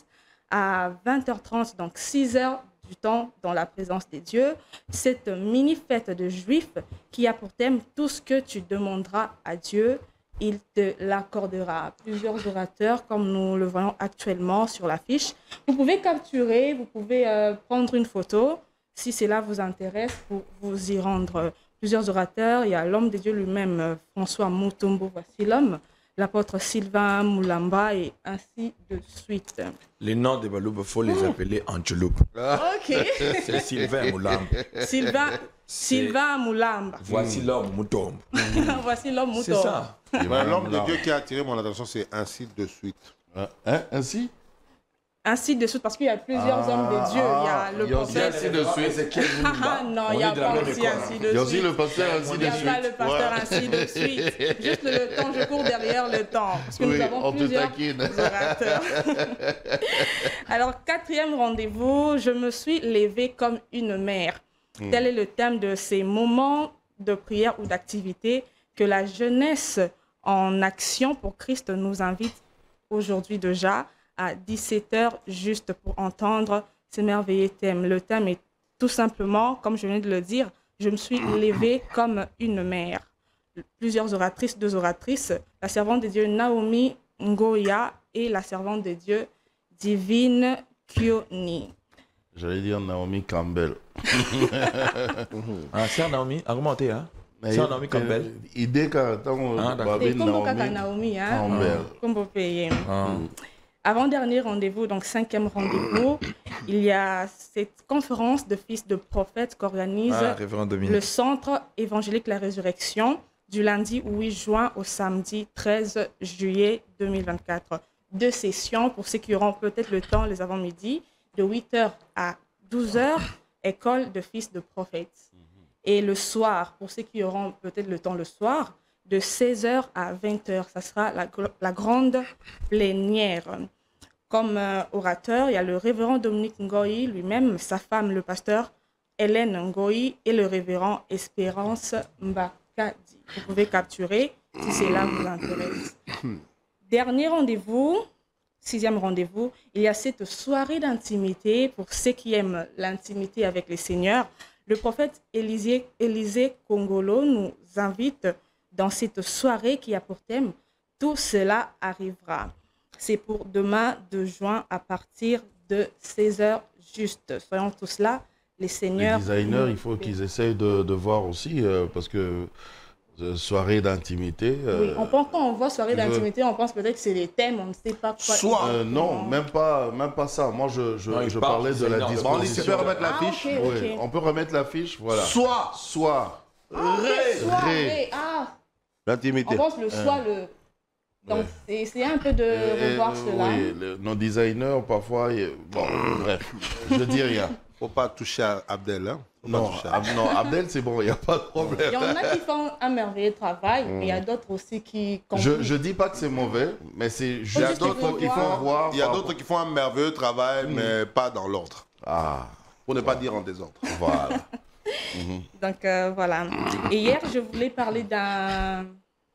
à 20h30, donc 6 heures du temps dans la présence des dieux. Cette mini-fête de juifs qui a pour thème « Tout ce que tu demanderas à Dieu, il te l'accordera ». Plusieurs orateurs, comme nous le voyons actuellement sur l'affiche. Vous pouvez capturer, vous pouvez prendre une photo. Si cela vous intéresse, pour vous y rendre. Plusieurs orateurs, il y a l'homme des dieux lui-même, François Mutombo, Voici l'homme, l'apôtre Sylvain Moulamba et ainsi de suite. Les noms des Baloubes, il faut les appeler Antelope. Ok. C'est Sylvain Moulamba. Sylvain Moulamba. Voici l'homme Moutombe. Voici l'homme Moutombe. C'est ça. L'homme de Dieu qui a attiré mon attention, c'est ainsi de suite. Ainsi? Ainsi de suite, parce qu'il y a plusieurs hommes de Dieu. Il y a le prophète. Ainsi de suite, c'est quel non, il n'y a pas aussi ainsi de suite. Il y a aussi le pasteur ainsi de suite. Il n'y a pas le pasteur ainsi de suite. Juste le temps, je cours derrière le temps. Parce que nous avons plusieurs orateurs. Alors, 4e rendez-vous, je me suis levée comme une mère. Tel est le thème de ces moments de prière ou d'activité que la jeunesse en action pour Christ nous invite aujourd'hui déjà à 17h, juste pour entendre ces merveilleux thèmes. Le thème est tout simplement, comme je viens de le dire, je me suis levée comme une mère. Plusieurs oratrices, 2 oratrices, la servante de Dieu Naomi Ngoya et la servante de Dieu Divine Kioni. J'allais dire Naomi Campbell. Sœur Naomi, argumentez, hein? Sœur Naomi Campbell. Idée quand Naomi Campbell. Comme payer. Avant-dernier rendez-vous, donc 5e rendez-vous, il y a cette conférence de fils de prophètes qu'organise le Centre évangélique La Résurrection du lundi 8 juin au samedi 13 juillet 2024. 2 sessions pour ceux qui auront peut-être le temps les avant-midi, de 8h à 12h, école de fils de prophètes. Et le soir, pour ceux qui auront peut-être le temps le soir, de 16h à 20h. Ça sera la grande plénière. Comme orateur, il y a le révérend Dominique Ngoyi lui-même, sa femme, le pasteur Hélène Ngoyi et le révérend Espérance Mbakadi. Vous pouvez capturer si cela vous intéresse. Dernier rendez-vous, 6e rendez-vous, il y a cette soirée d'intimité pour ceux qui aiment l'intimité avec les seigneurs. Le prophète Élisée Kongolo nous invite dans cette soirée qui a pour thème « Tout cela arrivera ». C'est pour demain 2 juin à partir de 16h juste. Soyons tous là, les seigneurs. Les designers, il faut qu'ils essayent de voir aussi, parce que soirée d'intimité. Oui, quand on voit soirée d'intimité, on pense peut-être que c'est des thèmes, on ne sait pas quoi. Non, même pas ça. Moi, je parlais de la disposition. On peut remettre l'affiche. Okay. On peut remettre l'affiche, voilà. Soir. Ré. L'intimité. On pense le soi, Donc, c'est un peu de revoir cela. Oui, nos designers, parfois... Bon, bref, je dis rien. Faut pas toucher à Abdel, hein? Non, Abdel, c'est bon, il n'y a pas de problème. Il y en a qui font un merveilleux travail, mais il y a d'autres aussi qui... Je dis pas que c'est mauvais, mais c'est juste qu'il faut voir... Il y a d'autres qui font un merveilleux travail, mais pas dans l'ordre. Pour ne pas dire en désordre. Voilà. Donc, voilà. Et hier, je voulais parler d'un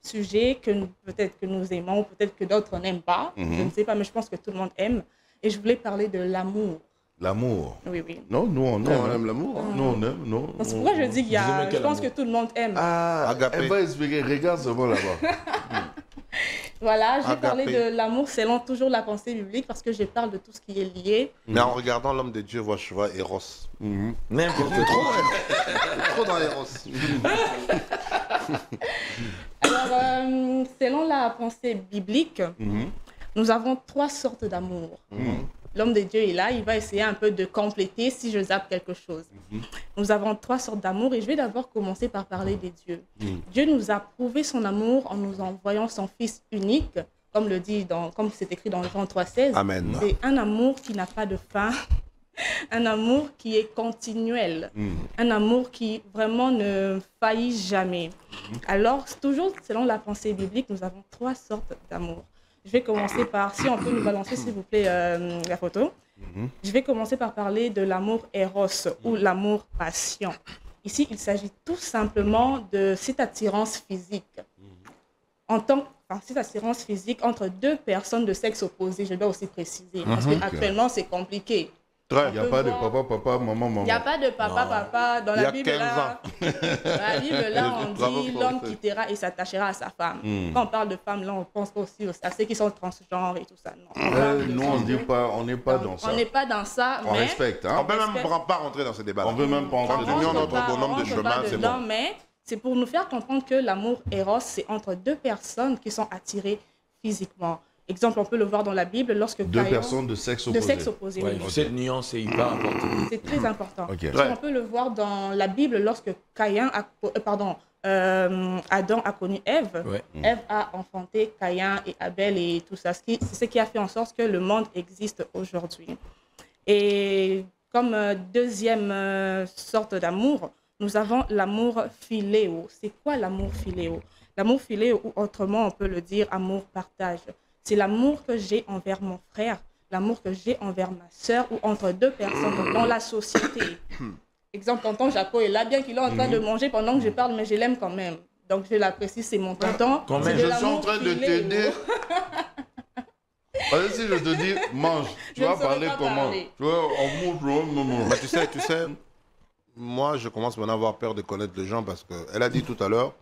sujet que peut-être que nous aimons, peut-être que d'autres n'aiment pas. Je ne sais pas, mais je pense que tout le monde aime. Et je voulais parler de l'amour. L'amour. Oui, oui. Non, nous on aime l'amour. Nous on aime, non. C'est pourquoi je dis qu'il y a... Je pense que tout le monde aime. Elle va expliquer. Regarde ce mot là-bas. Voilà, je vais parler de l'amour selon toujours la pensée biblique parce que je parle de tout ce qui est lié. Mais en regardant l'homme de Dieu, je vois Eros. N'importe trop dans Eros. Alors, selon la pensée biblique, nous avons 3 sortes d'amour. L'homme de Dieu est là, il va essayer un peu de compléter si je zappe quelque chose. Nous avons 3 sortes d'amour et je vais d'abord commencer par parler des dieux. Dieu nous a prouvé son amour en nous envoyant son Fils unique, comme c'est écrit dans Jean 3,16. Amen. C'est un amour qui n'a pas de fin, un amour qui est continuel, un amour qui vraiment ne faillit jamais. Alors, toujours selon la pensée biblique, nous avons 3 sortes d'amour. Je vais commencer par, si on peut nous balancer s'il vous plaît la photo. Je vais commencer par parler de l'amour éros ou l'amour passion. Ici, il s'agit tout simplement de cette attirance physique. Cette attirance physique entre 2 personnes de sexe opposé, je dois aussi préciser, parce qu'actuellement c'est compliqué. Il n'y a pas de papa, maman. Il n'y a pas de papa. Dans la Bible, là, on dit l'homme quittera et s'attachera à sa femme. Quand on parle de femme, là, on pense aussi à ceux qui sont transgenres et tout ça. Non, on n'est pas dans ça. On n'est pas dans ça, mais... On respecte. On ne peut même pas rentrer dans ce débat. On ne peut même pas rentrer dans notre bonhomme de chemin, c'est bon. Mais c'est pour nous faire comprendre que l'amour éros, c'est entre 2 personnes qui sont attirées physiquement. Exemple, on peut le voir dans la Bible lorsque 2 personnes de sexe opposé. De sexe opposé, oui. Cette nuance est hyper importante. C'est très important. Okay. On peut le voir dans la Bible lorsque Adam a connu Ève. Ève a enfanté Caïn et Abel et tout ça. C'est ce qui a fait en sorte que le monde existe aujourd'hui. Et comme deuxième sorte d'amour, nous avons l'amour philéo. C'est quoi l'amour philéo? L'amour philéo, ou autrement on peut le dire amour partage. C'est l'amour que j'ai envers mon frère, l'amour que j'ai envers ma sœur ou entre 2 personnes dans la société. Exemple, tonton Jaco est là, bien qu'il est en train de manger pendant que je parle, mais je l'aime quand même. Donc je l'apprécie, c'est mon tonton. Je suis en train de t'aider. Si je te dis mange, tu vas parler comment? Tu vois, on mange. Mais tu sais, moi, je commence maintenant à avoir peur de connaître les gens parce qu'elle a dit tout à l'heure,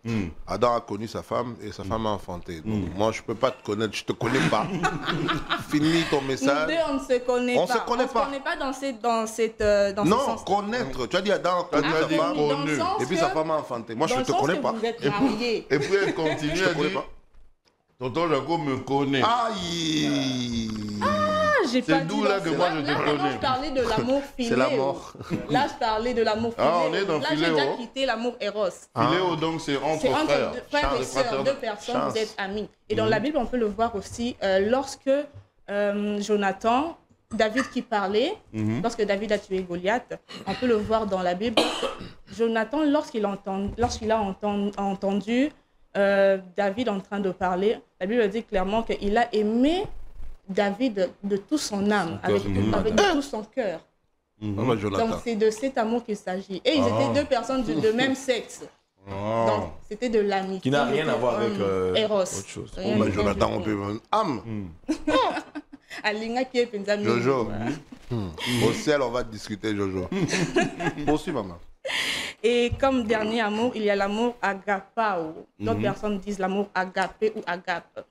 Adam a connu sa femme et sa femme a enfanté. Donc, moi, je ne peux pas te connaître, je ne te connais pas. Finis ton message. Nous deux, on ne se connaît pas. On ne se connaît pas. On ne se connaît pas dans ce non, sens. connaître. Tu as dit Adam a connu sa femme et puis sa femme a enfanté. Moi, je ne te connais pas. Vous êtes mariés. Et puis, elle continue à dire, tonton Jaco me connaît. Aïe. C'est d'où là que moi je te connais. Je parlais de l'amour philéo. C'est la mort. Là, je parlais de l'amour philéo. On est dans là, philéo. j'ai déjà quitté l'amour éros. Philéo, donc c'est entre frères. Frères et sœurs, 2 personnes, vous êtes amis. Et dans la Bible, on peut le voir aussi lorsque David qui parlait, lorsque David a tué Goliath, on peut le voir dans la Bible. Jonathan, lorsqu'il a entendu David en train de parler, la Bible dit clairement qu'il a aimé David de tout son âme, avec de tout son cœur. Donc c'est de cet amour qu'il s'agit. Et ils étaient 2 personnes de même sexe. Donc c'était de l'amitié. Qui n'a rien à voir avec Eros. autre chose. Jonathan, on peut âme. Jojo. Au ciel, on va discuter, Jojo. Poursuis, maman. Et comme dernier amour, il y a l'amour agapao. D'autres personnes disent l'amour agapé ou agape.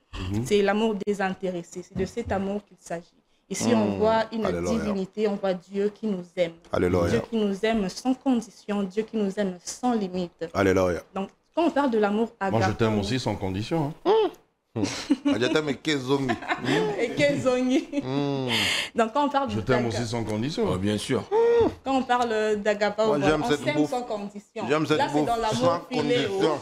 C'est l'amour désintéressé. C'est de cet amour qu'il s'agit. Ici, on voit une divinité, on voit Dieu qui nous aime. Alléluia. Dieu qui nous aime sans condition, Dieu qui nous aime sans limite. Alléluia. Donc, quand on parle de l'amour agapao... Moi, je t'aime aussi sans condition. Hein. Mais Kezongi. Et Kezongi. Donc quand on parle je t'aime aussi sans condition. Oh, bien sûr. Quand on parle d'Agapa, on s'aime sans condition. Là, c'est dans l'amour filéo.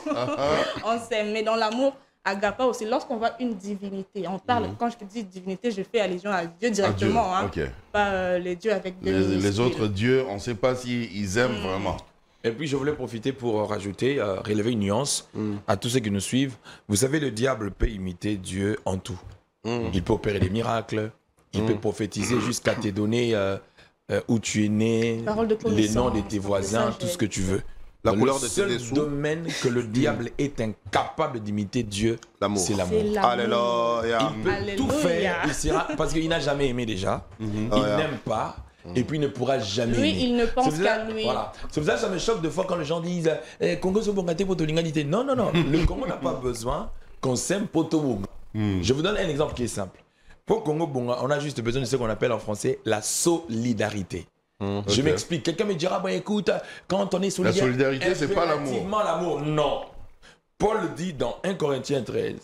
On s'aime, mais dans l'amour Agapa aussi, lorsqu'on voit une divinité, on parle, quand je te dis divinité, je fais allusion à Dieu directement, à Dieu. Pas les dieux avec les autres dieux, on ne sait pas s'ils aiment vraiment. Et puis je voulais profiter pour rajouter, relever une nuance à tous ceux qui nous suivent. Vous savez, le diable peut imiter Dieu en tout. Il peut opérer des miracles, il peut prophétiser jusqu'à te donner où tu es né, les noms de tes voisins, tout ce que tu veux. La couleur de tes dessous. Le seul domaine que le diable est incapable d'imiter Dieu, c'est l'amour. Alléluia. Il peut tout faire, parce qu'il n'a jamais aimé déjà, il n'aime pas, et puis il ne pourra jamais aimer. Lui, il ne pense qu'à lui. Voilà. C'est pour ça que ça me choque de fois quand les gens disent Congo Sobongate pour l'égalité. Non, non, non. Le Congo n'a pas besoin qu'on s'aime pour tout. Je vous donne un exemple qui est simple. Pour Congo Bonga, on a juste besoin de ce qu'on appelle en français la solidarité. Je m'explique. Quelqu'un me dira, bah, écoute, quand on est solidaire... La solidarité, c'est pas l'amour. L'amour, non. Paul dit dans 1 Corinthiens 13,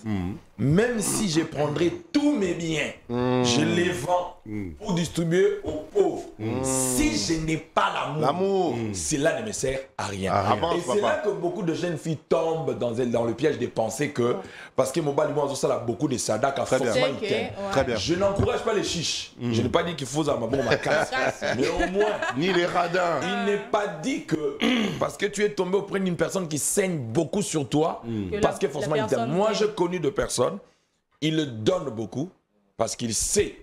même si je prendrais tous mes biens, je les vends pour distribuer aux pauvres. Si je n'ai pas l'amour, cela ne me sert à rien. Et c'est là que beaucoup de jeunes filles tombent dans le piège de penser que, parce que mon bas du monde, ça a beaucoup de sadak, forcément ils t'aiment. Très bien. Je n'encourage pas les chiches. Je n'ai pas dit qu'il faut ma casse. Mais au moins, ni les radins. Il n'est pas dit que, parce que tu es tombé auprès d'une personne qui saigne beaucoup sur toi, parce que forcément il t'aime. Moi, j'ai connu de personnes, il le donne beaucoup, parce qu'il sait,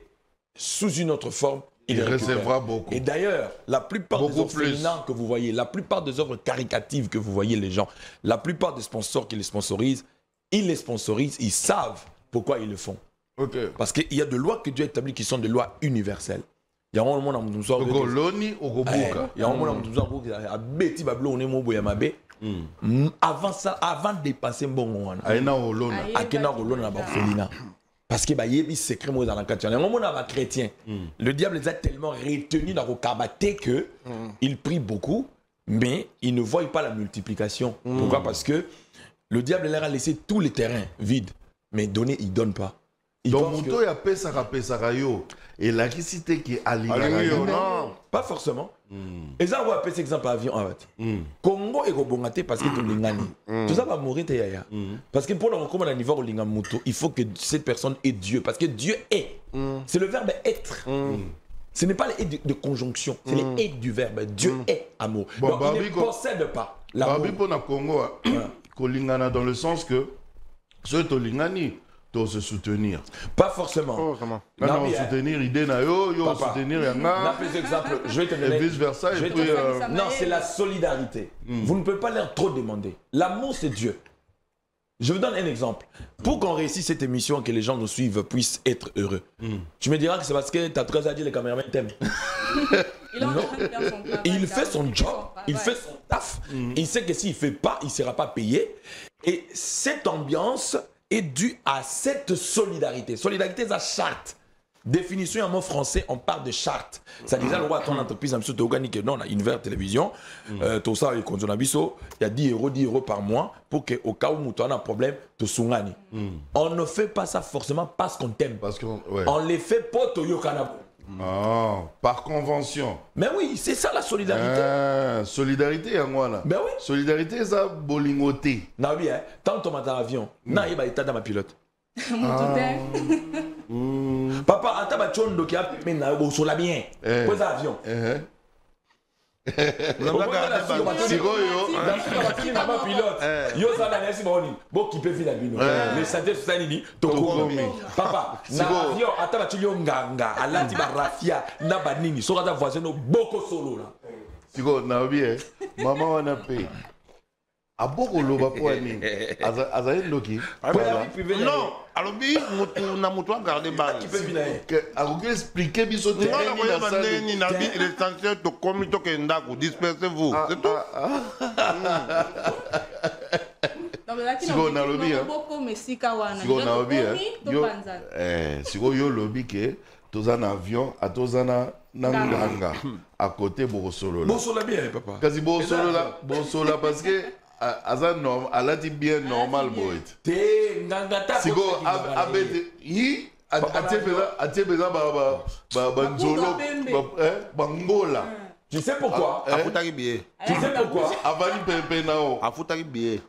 sous une autre forme, il recevra beaucoup. Et d'ailleurs, la plupart des œuvres féminines que vous voyez, la plupart des œuvres caricatives que vous voyez les gens, la plupart des sponsors qui les sponsorisent, ils savent pourquoi ils le font. Parce qu'il y a des lois que Dieu a établies qui sont des lois universelles. Il y a un moment où nous sommes avant ça, avant de dépasser bon parce que il secret dans la chrétien. Le diable les a tellement retenus dans le cabaté que il prie beaucoup, mais il ne voit pas la multiplication. Pourquoi? Parce que le diable leur a laissé tous les terrains vides, mais donner il donne pas. Donc Mouto y a pesara yo et la cité qui est non, pas forcément. Et ça on va appeler cet exemple avion en fait. Congo est rebongaté parce que tu l'ingani. Tout ça va mourir te yaya. Parce que pour le recommander à niveau de Mouto, il faut que cette personne est Dieu parce que Dieu est. C'est le verbe être. Ce n'est pas les et de conjonction, c'est les et du verbe. Dieu est amour. Donc il ne possède pas l'amour. Pour le Congo, kolingana dans le sens que ce tolingani doit se soutenir. Pas forcément. Non, soutenir l'idée na yo soutenir yanga. Exemple, je vais te donner. Et vice versa. Non, c'est la solidarité. Vous ne pouvez pas leur trop demander. L'amour, c'est Dieu. Je vous donne un exemple. Pour qu'on réussisse cette émission, que les gens nous suivent, puissent être heureux. Tu me diras que c'est parce que tu as très à dire les caméramans t'aiment. Il fait son job, il fait son taf. Il sait que s'il ne fait pas, il ne sera pas payé. Et cette ambiance est due à cette solidarité. Solidarité, c'est la charte. Définition en mot français, on parle de charte. Ça disait, le roi, ton entreprise, il y a une verte télévision, tout ça, il y a 10 euros par mois pour qu'au cas où tu as un problème, tu soungani. On ne fait pas ça forcément parce qu'on t'aime. On les fait pour te yokana. Par convention. Mais oui, c'est ça la solidarité. Solidarité, à moi là. Ben oui. Solidarité, ça, bolingoté. Non, oui, hein. Tant que tu as un avion, il va être dans ma pilote. Papa, attends, ma chondo qui a mis au sol bien. Pose l'avion. Papa, l'avion, attends, ma chondo nganga, alati barafia, nabanini, sora voisin boko solo là. Sigo, na bien, maman on a payé. A beaucoup de gens pour aller. Azaï Loki. Non, alors bi na mutu garder bas. Qui peut venir? Alors que expliquer biso te. Non, vous avez ni na bi l'essentiel to komito ke ndako dispersez-vous. C'est tout. Donc là qui n'a beaucoup mais si kawana. Sigo na lobby. Sigo yo lobby ke tozana avion à tozana nanganga à côté Borosolo là. Borosolo bien papa. Quasi Borosolo là parce que Elle a dit bien normal, boy. Sigo, abete, yi, bangola. Tu sais pourquoi? Tu sais pourquoi? Avani pepe nao.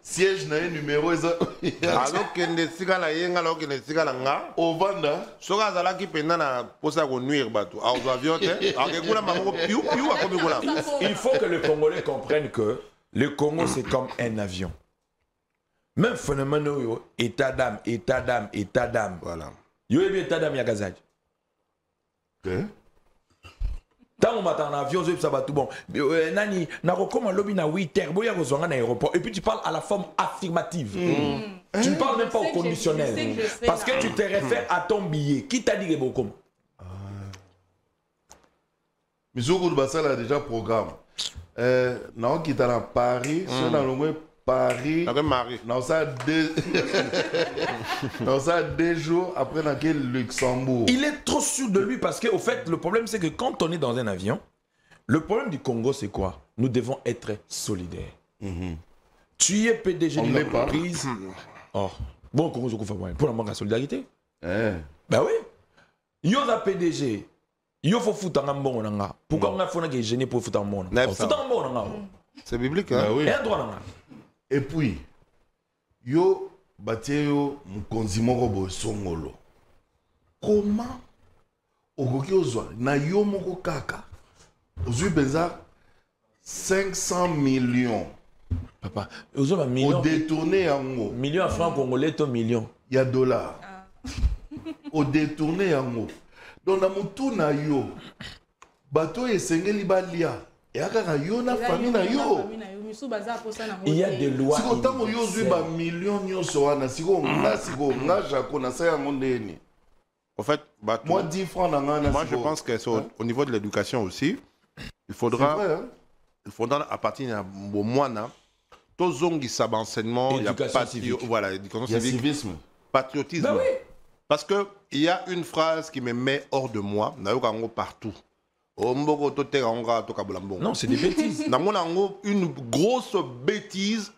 Siège na numéro eza. Alors que ne siga na yenga alors que ne siga na nga. Ovanda. Soka zala ki penda na posa ko nuire bato. Aux avions te. Alors kuna mango piou piou a komi kuna. Il faut que le Congolais comprenne que le Congo c'est comme un avion. Même phénomène yo état d'âme, état d'âme, état d'âme. Voilà. Yo ebi état d'âme ya gazage. OK. Tant on m'attend en avion, ça va tout bon. Nani, comment lobby na 8h, boya rozonga na aéroport. Et puis tu parles à la forme affirmative. Tu ne parles même pas au conditionnel. Parce que tu te réfères à ton billet. Qui t'a dit que beaucoup? Mizoukou Basala a déjà programme. Non, qui est à Paris, c'est dans le moins Paris. Non, ça deux jours après dans quel Luxembourg. Il est trop sûr de lui parce que au fait le problème c'est que quand on est dans un avion, le problème du Congo c'est quoi? Nous devons être solidaires. Tu es PDG d'une entreprise. Oh. Bon Congo je comprends pour la manque de solidarité. Ben oui. Yo la PDG. Yo faut foutre en bon nanga. Pourquoi on a fait que gêner pour foutre en bon? Foutre en bon nanga. C'est biblique hein. Oui. Et un droit nanga. Et puis, yo bateo mukonzi moko bo songolo. Comment okoki ozwa na yo moko kaka ozwi benza 500 millions. Papa, ozwa millions. O détourné yango. Millions de francs congolais to millions. Il y a dollars. O détourné yango. Donc na mutu na yo bato esengeli balia. Et akaka yo na famille na yo. Il y a des lois. Si autant que yo zui ba millions nyonso wana siko nga jako na sa yango ndeni. En fait, moi 10 francs na ngana. Moi je pense que au niveau de l'éducation aussi, il faudra à partir de Bomwana to zongi sab enseignement, il y a voilà, éducation civique, civisme, patriotisme. Ben oui. Parce que il y a une phrase qui me met hors de moi, na yo kango partout. Non, c'est des bêtises. Une grosse bêtise.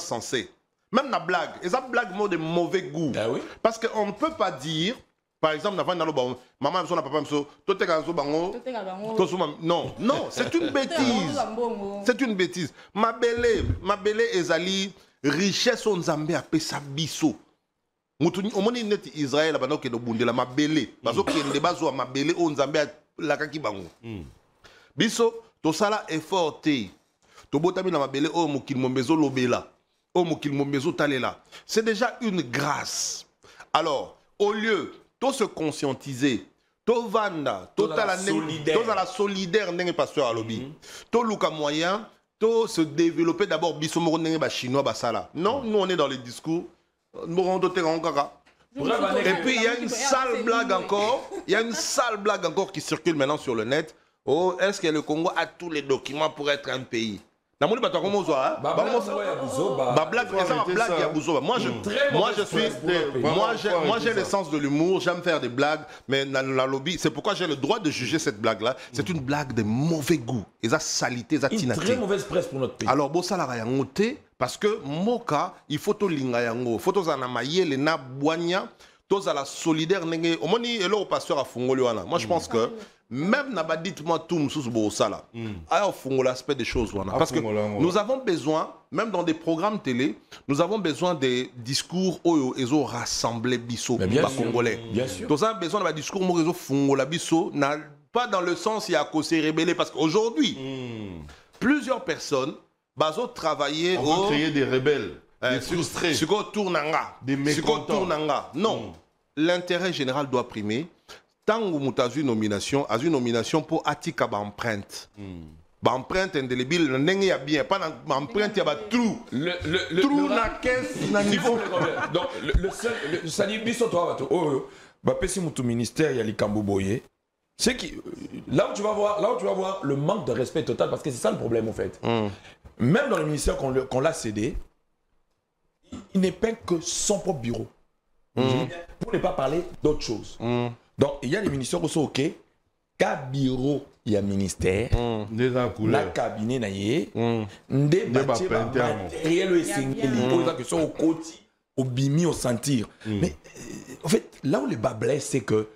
Sensé. Même la blague. Et ça blague de mauvais goût. Ah oui? Parce qu'on ne peut pas dire, par exemple, maman, papa, non, non, c'est une bêtise. C'est une bêtise. Ma belle ezali richesse on zambé a pesa biso. Omoni net Israël abana ke do bundela mabele bazo kende bazo mabele o nzambe la kaki bango biso to sala effort te to botami na mabele o mokil mombezo lobela o mokil mombezo talela c'est déjà une grâce. Alors au lieu de se conscientiser to vanda to la solidaire ndenge pasteur alobi to luka moyen to se développer d'abord biso moko ndenge ba chinois basala. Non, nous on est dans les discours. Et puis il y a une sale blague encore. Il y a une sale blague encore qui circule maintenant sur le net. Oh, est-ce que le Congo a tous les documents pour être un pays? Moi j'ai le sens de l'humour, j'aime faire des blagues, mais dans la lobby, c'est pourquoi j'ai le droit de juger cette blague-là. C'est une blague de mauvais goût. Et ça salité, ça tinaté. Une très mauvaise presse pour notre pays. Alors, bon, ça la parce que Moka, il faut to linga yango, faut to zanamaye le na boigna, to za la solidaire nenge. Omoni elo pasteur a fungoli wana. Moi je pense que même n'a pas dit moi tout msous bo sala. Alors fungo l'aspect des choses wana. Parce que nous avons besoin, même dans des programmes télé, nous avons besoin des discours oyo ezo rassembler biso ba congolais. Bien sûr. Nous avons besoin de discours mo ezo fungo la biso na pas dans le sens il y a qu'au se rebeller parce qu'aujourd'hui plusieurs personnes bazo travailler on créer des rebelles, des frustrés, des mécontents. Non, l'intérêt général doit primer. Tant que vous avez une nomination pour Atika empreinte. Empreinte indélébile, il y a bien, pas empreinte, il y a trou. Trou na caisse na niveau. Donc le seul biso toi ba pesi mutu ministère ya likambo boye. C'est qui là où tu vas voir le manque de respect total parce que c'est ça le problème en fait. Même dans le ministère qu'on l'a cédé, il n'est pas que son propre bureau. Pour ne pas parler d'autre chose. Donc, il y a des ministères qui sont OK, qu'à bureau il y a ministère, la cabinet naïe, des matériels essentiels, que sont au côté, au bimi, au sentir. Mais en fait, là où le bas blesse, c'est que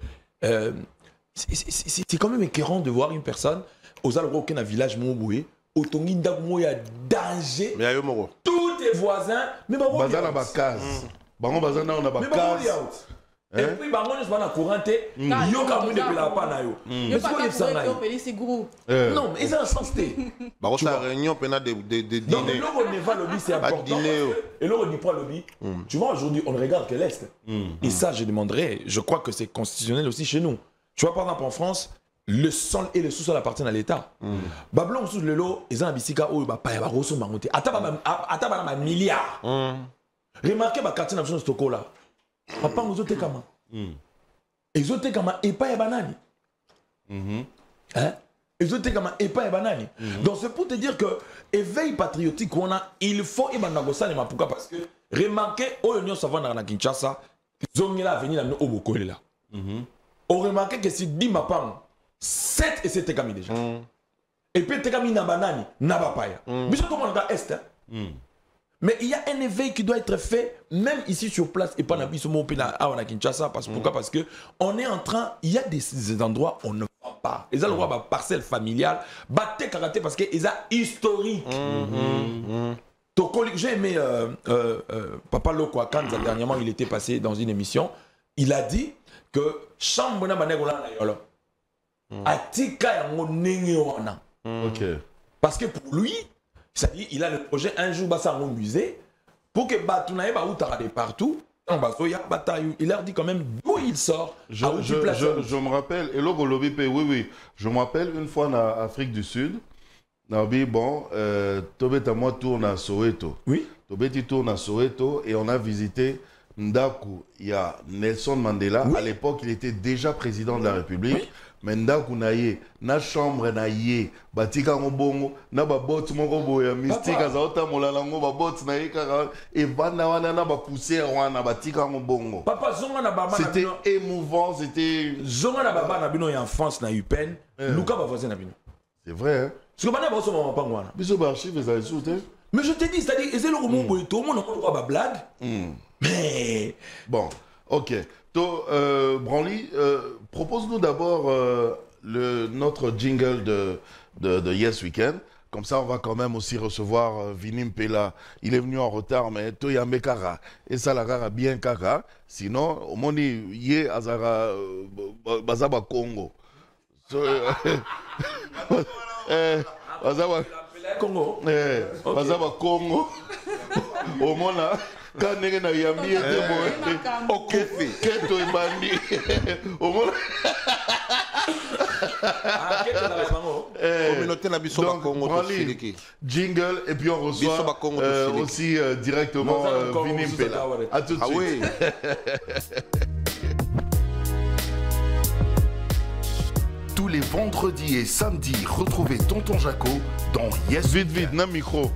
c'est quand même écœurant de voir une personne aux alentours aucun village Mouboué, au Tongi Ndagmo, il y a danger. Mais il y a tous tes voisins, mais bah, bazar na case. Bango bazar na on a ba case. Et puis bango ne pas na couranté, yo ka mu de pela pa na yo. Yo pas que groupe. Non, mais ils ont un sens té. Bango sa réunion pena de dîner. Donc l'eau ne va lobby c'est important. Et l'eau ne pas lobby. Tu vois aujourd'hui on ne regarde que l'est. Et ça je demanderais, je crois que c'est constitutionnel aussi chez nous. Tu vois par exemple en France le sol et le sous-sol appartiennent à l'État. Bablon sous le lot, ils ont un bisika où bah pas rosso mangoté. Ataba na milliard. Remarquez ba quartier na Stoko là. Papa nous autres kama. Ils autres kama et pas banani. Hein? Ils autres kama et pas banani. Donc c'est pour te dire que éveil patriotique qu'on a, il faut et banagosa les mapuka parce que remarquez au Union savant na Kinshasa, zongela venir na au Bokole là. On remarque que si 10 mapang 7 et c'est Tekami déjà. Et puis Tekami n'a banani, n'a pas païa. Mais surtout on a est. Mais il y a un éveil qui doit être fait, même ici sur place, et pas dans le Kinshasa. Pourquoi? Parce que on est en train, il y a des endroits où on ne va pas. Ils ont le droit à parcelle familiale, battre karaté parce qu'ils ont historique. J'ai aimé Papa Lokwa quand dernièrement il était passé dans une émission, il a dit que chambre na banegola na yolo. Atika yango nenge wana. Parce que pour lui, c'est-à-dire il a le projet un jour basa au musée pour que Batounaï ba outara de partout. Il leur dit quand même d'où il sort. Je me rappelle, et oui, je me rappelle une fois en Afrique du Sud, bon, Tobet à moi tourne à Soweto. Oui. Tobet tourne à Soweto et on a visité Ndaku. Il y a Nelson Mandela. Oui. À l'époque, il était déjà président de la République. Oui. Mais Ndaku naye, na chambre naye, batika ngobongo, na babot moko boya mystique azauta molalango babot naye kara et banda wana na ba pousser wana batika ngobongo. Papa zonga na baba c'était émouvant, c'était zonga na baba na bino en France na UPenn, Luka ba voisin na bino. C'est vrai hein. Parce que bana ba so mama pangwana. Biso ba archive za soute. Mais je te dis, c'est-à-dire c'est le roman boy tout le monde on ba blague. Mais bon, OK. Branly, propose-nous d'abord notre jingle de Yes Weekend. Comme ça, on va quand même aussi recevoir Vinim Pela. Il est venu en retard, mais Toya Mekara. Et ça, la gara bien kara. Sinon, au monde, Yé Azara Bazaba Congo. Bazaba Congo. Bazaba Congo. Au monde, quand nenge na yambi ete boye okofi keto ebandi omona keto na bango communauté na biso ba Congo to jingle et puis on reçoit aussi directement Vinim Pela. À tout de suite. Tous les vendredis et samedis, retrouvez Tonton Jaco dans Yes Weekend. Vite na micro.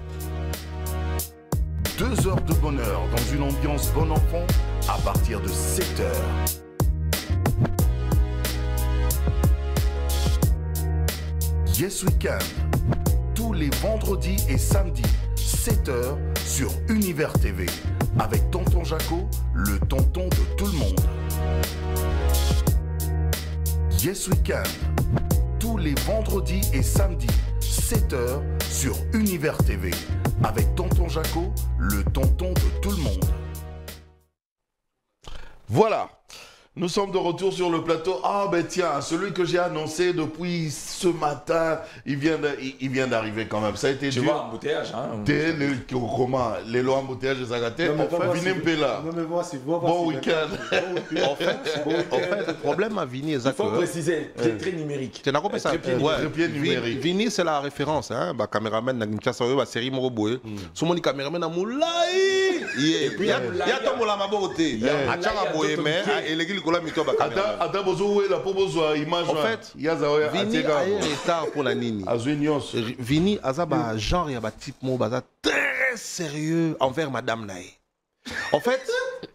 2 heures de bonheur dans une ambiance bon enfant à partir de 7 heures. Yes Weekend, tous les vendredis et samedis, 7 heures sur Univers TV, avec Tonton Jaco, le tonton de tout le monde. Yes Weekend, tous les vendredis et samedis, 7 heures sur Univers TV, avec Tonton Jaco, le tonton de tout le monde. Voilà, nous sommes de retour sur le plateau. Ah ben tiens, celui que j'ai annoncé depuis ce matin, il vient d'arriver quand même. Ça a été dur. Tu vois, embouteillage, hein. Les lois embouteillage des Agatés. Vinim Pela. Bon week-end. En fait, le problème à Vini, il faut préciser, très numérique. Tu n'as compris ça? Très numérique. Vini, c'est la référence. Bah, caméraman, na Kinshasa, la série Moroboé. Souvent, les caméramans, na moulaï. Et puis, il y a ton moula ma beauté. Il y a un chara boé, mais il en fait, Vini a un retard pour la Nini. Vini a un genre, il y a un type très sérieux envers Madame Naé. En fait,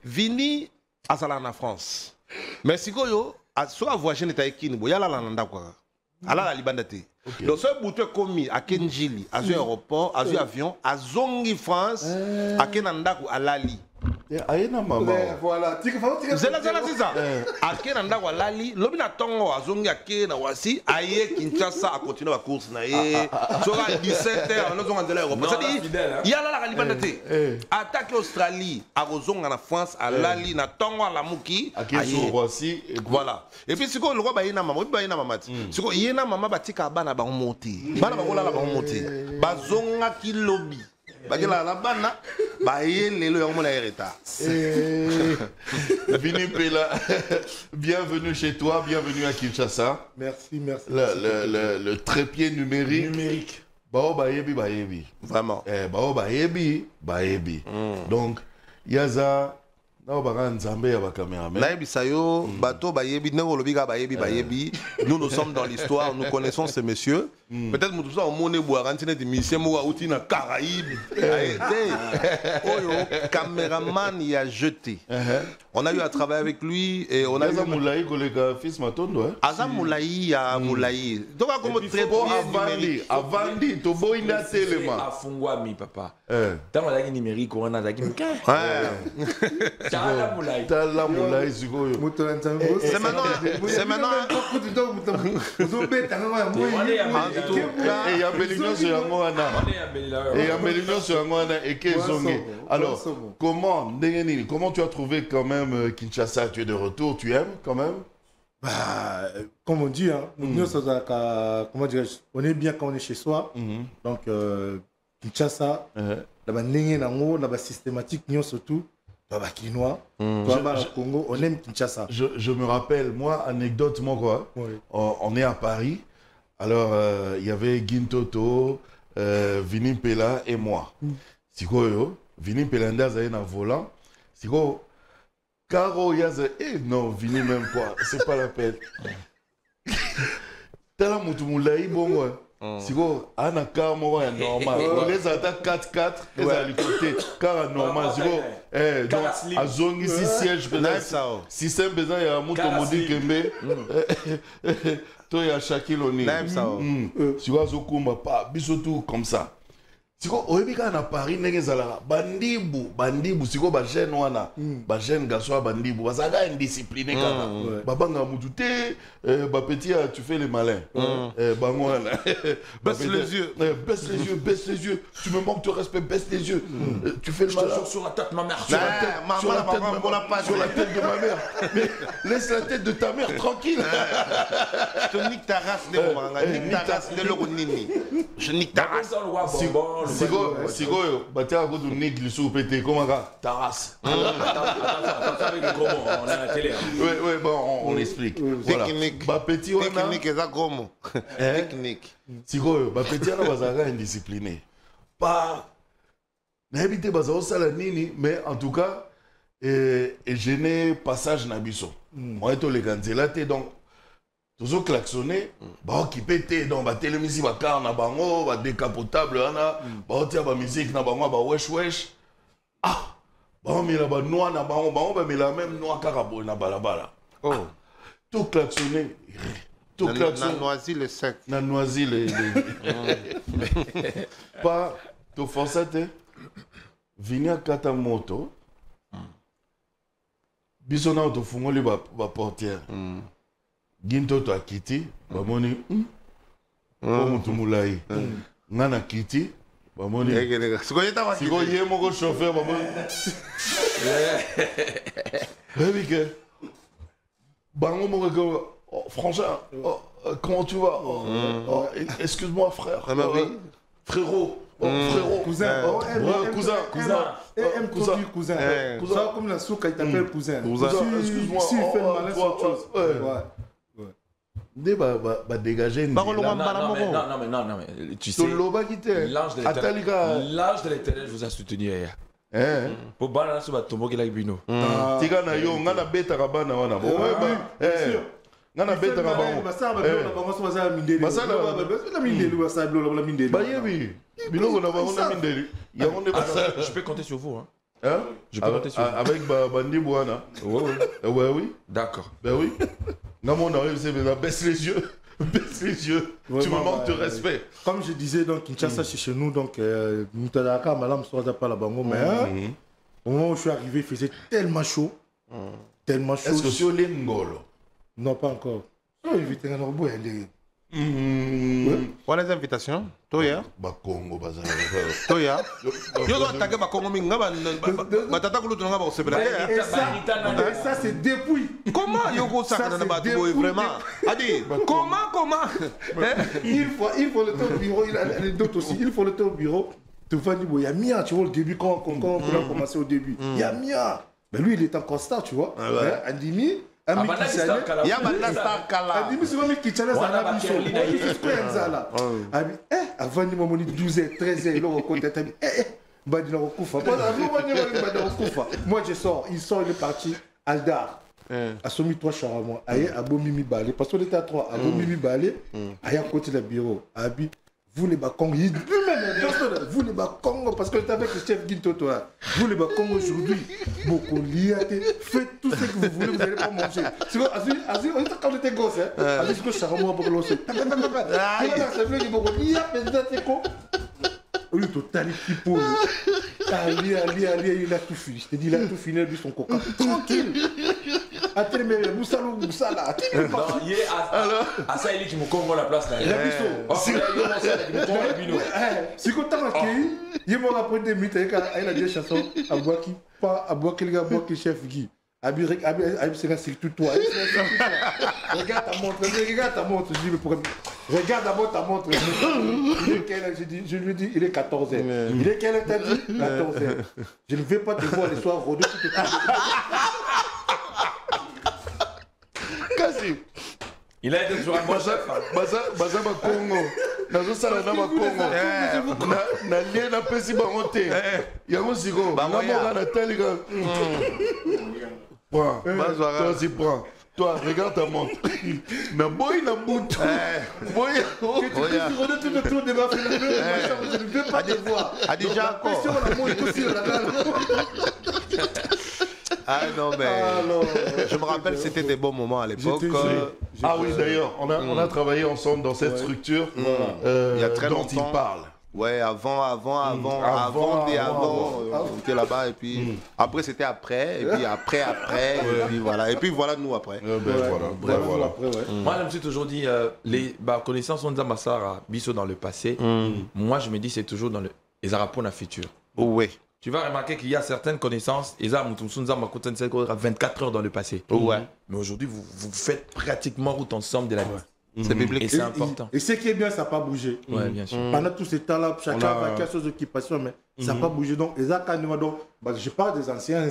Vini a ça en France. Mais si vous soit voyagé n'était qui, il y a la landa quoi. ala la libanda te donc ce bouton commis à Kenjili à aéroport à avion à Zongi France à Kenandaku à Lali ayena mama voilà zela c'est ça à Kenandaku à Lali lobi na tongo à Zongi à Kena wasi aye Kinshasa à continuer la course na ye sera 17h nous on dans l'aéroport ça dit il y a la libanda te attaque Australie à Zonga na France à Lali na tongo à la Muki à Kinshasa voilà et puis siko le roi ba yena mama siko yena mama batika bana ba monter bana ba kola ba monter bazonga ki lobby bakela la bana ba yelelo ya mona retard Vini Pela, bienvenue chez toi, bienvenue à Kinshasa. Merci. Le trépied numérique. Bao bayebi. Vraiment. Bao bayebi. Donc, Yaza, na obara nzambe ya ba caméraman. Nayebi sayo, bato bayebi, neurolobiga bayebi. Nous sommes dans l'histoire, nous connaissons ces messieurs. Peut-être nous sommes au monde boire antenne de mission moi outil na Caraïbes. Oyo caméraman y a jeté. On a eu à travailler avec lui et on a eu Moulaï collègue fils Matondo. Azam Moulaï ya Moulaï. Donc comme très beau avandi to boina telema. Afungwa mi papa. Tant on a numérique on a daki. Tala Moulaï sikoyo. C'est maintenant et ya Belignon sur Yangoana. Et ya Belignon sur Yangoana et Kezongi. Alors, comment tu as trouvé quand même Kinshasa? Tu es de retour, tu aimes quand même? Bah, comme on dit, hein, comment dirais-je, on est bien quand on est chez soi. Donc, Kinshasa, là-bas systématique, surtout, là-bas Kinois, là-bas Congo, on aime Kinshasa. Je me rappelle, moi, anecdote, moi quoi, on est à Paris. Alors, il y avait Gintoto, Vini Pela et moi. Siko, Vini Pela ndaza na volant. Siko, Caro yaza, non, Vini même quoi, c'est pas la peine. Tala mutumulai bongo. Siko, ana car moi normal. On les attaque 4-4, les à côté, car normal. Siko, donc, à zone ici siège, système besoin, il y a un mutomodi kembe. Il y a Shaquille O'Neal. Tu vois, Zokumba, pas, bisotou comme ça. Si on est à Paris, bandibu, si on est jeune, jeune garçon, bandibu, ça a indiscipliné. Babanga Moutoute, petit, tu fais les malins. Baisse les yeux. Baisse les yeux. Tu me manques de respect, baisse les yeux. Tu fais le malin. Sur la tête de ma mère. Sur la tête de ma mère. Mais laisse la tête de ta mère tranquille. Je te nique ta race de Mouanga, nique ta race de l'Oronini. Je nique ta race. Sigo, batia à cause de Nick, le sous-pété, comment ça? Ta race. Attention avec le gros mot, on a la télé. Oui, bon, on explique. Technique. Technique, c'est ça, gros mot. Technique. Sigo, petit, on va indiscipliné. Pas. N'habitez pas au Salanini, mais en tout cas, et gêné passage Nabiso. Moi, je les ganzelaté, donc. Toujours klaxonné, bah qui pétait dans la télévision, bah car na bango, bah décapotable, bah on tient bah musique na bango, bah wesh. Ah, bah on met la bah noix na bango, bah mais la même noix carabo na balabala. Oh, tout klaxonné, tout klaxonné. Na noisy le sec. Na noisy les. Pas, tout forcé, venir kata moto. Bisona auto fungoli ba portière. Gintoto a kiti, bamoni, Omutumulai, Nana kiti, bamoni. Siko ye moko chauffeur, bamoni. Baby que, bango moko, frangin, comment tu vas? Excuse-moi frère. Frérot. Cousin. Cousin. Ça, comme la souka, il t'appelle cousin. Excuse-moi. Si il fait le malin, c'est autre chose. Dégager une. Non, mais tu sais. L'ange de l'éternel vous a soutenu hier. Pour bana sur batombo qui l'a bino. Tika na yo ngana beta kabana wana. Ngana beta kabana. Basala mindeli. Basala mindeli. Bayebi. Biloko na bango mindeli. Je peux compter sur vous hein. Je peux compter sur vous. Avec Bandi Bouana. Oui. D'accord. Ben oui. Non, mon arrive, c'est baisse les yeux. baisse les yeux. Tu me manques de respect. Comme je disais, donc, Kinshasa, c'est chez nous, donc, Moutadaka, Malam, Soada, pas la bango, mais au moment où je suis arrivé, il faisait tellement chaud. Tellement chaud. Est-ce que c'est au Lingolo? Non, pas encore. Je vais inviter un robot, Quelles invitations? Toya? Bakongo, bazar. Toya? Yo dois attaquer Bakongo minga, batata kulu tunanga ba osebela. Et ça, c'est depuis. Comment Yoko Sakana Batubo vraiment? Adi, comment? Il faut le temps au bureau, il a l'anecdote aussi. Il faut le temps au bureau. Tu vas dire, il y a Mia, tu vois, au début, quand on a commencé au début. Il y a Mia. Mais lui, il est en constat, tu vois. Andimi. Andimi, c'est un mec qui challenge à la bichon. Avant, il m'a dit 12 h 13 h il a rencontré. Moi, je sors. Il sort, il est parti. Aldar. A soumis 3 chars à moi. Aïe, à Bomimi Balé. Parce qu'on était à 3. À Bomimi Balé. Aïe, à côté du bureau. Abi. Vous les Bakongos, vous les Bakongos, parce que j'étais avec le chef Gintoto, vous les Bakongos aujourd'hui, beaucoup liaté, faites tout ce que vous voulez, vous n'allez pas manger. C'est quoi, quand on était gosse, c'est que ça remonte pour l'osso. Oui, total, il faut. Il a tout fini. Je te dis, il a tout fini, lui, son coca. Tranquille. Attends, mais Moussala. Non, il est à ça, il est qui me convoque la place là. Il a si quand t'as accueilli, il m'a rappelé des minutes avec la vieille chanson à Boaki, pas à Boaki, les gars, Boaki, chef Guy. Abi, c'est tout toi. Regarde ta montre, je dis, mais pourquoi? Regarde d'abord ta montre. Je lui dis, il est 14h. Il est quelle heure t'as dit? 14h. Je ne vais pas te voir les soirs rôder tout le temps. Kasi. Il a été toujours un bon chef. Baza Bakongo. Nazo sala na Bakongo. Na lie na pesi bango te. Yango siko. Na moka na telika. Prends. Toi aussi prends. Toi, regarde ta montre. Na boy na bout. Boy. Tu rôdes tout le tour de ma fille. Je ne veux pas te voir. A déjà encore. Ah non, mais je me rappelle, c'était des bons moments à l'époque. Ah oui, d'ailleurs, on a travaillé ensemble dans cette structure il y a très longtemps. Dont il parle. Ouais, avant, on était là-bas, et puis après c'était après, et puis après, et puis voilà nous après. Voilà. Moi, je me suis toujours dit, les connaissances on a biso dans le passé. Moi, je me dis, c'est toujours dans les arapons à futur. Oui. Tu vas remarquer qu'il y a certaines connaissances, ils ont 24 heures dans le passé. Ouais. Mais aujourd'hui, vous faites pratiquement route ensemble de la nuit. C'est biblique. Et c'est important. Et ce qui est bien, ça n'a pas bougé. Ouais, bien sûr. Pendant tout ce temps-là, chacun a quelque chose d'occupation, mais ça n'a pas bougé. Donc, je parle des anciens.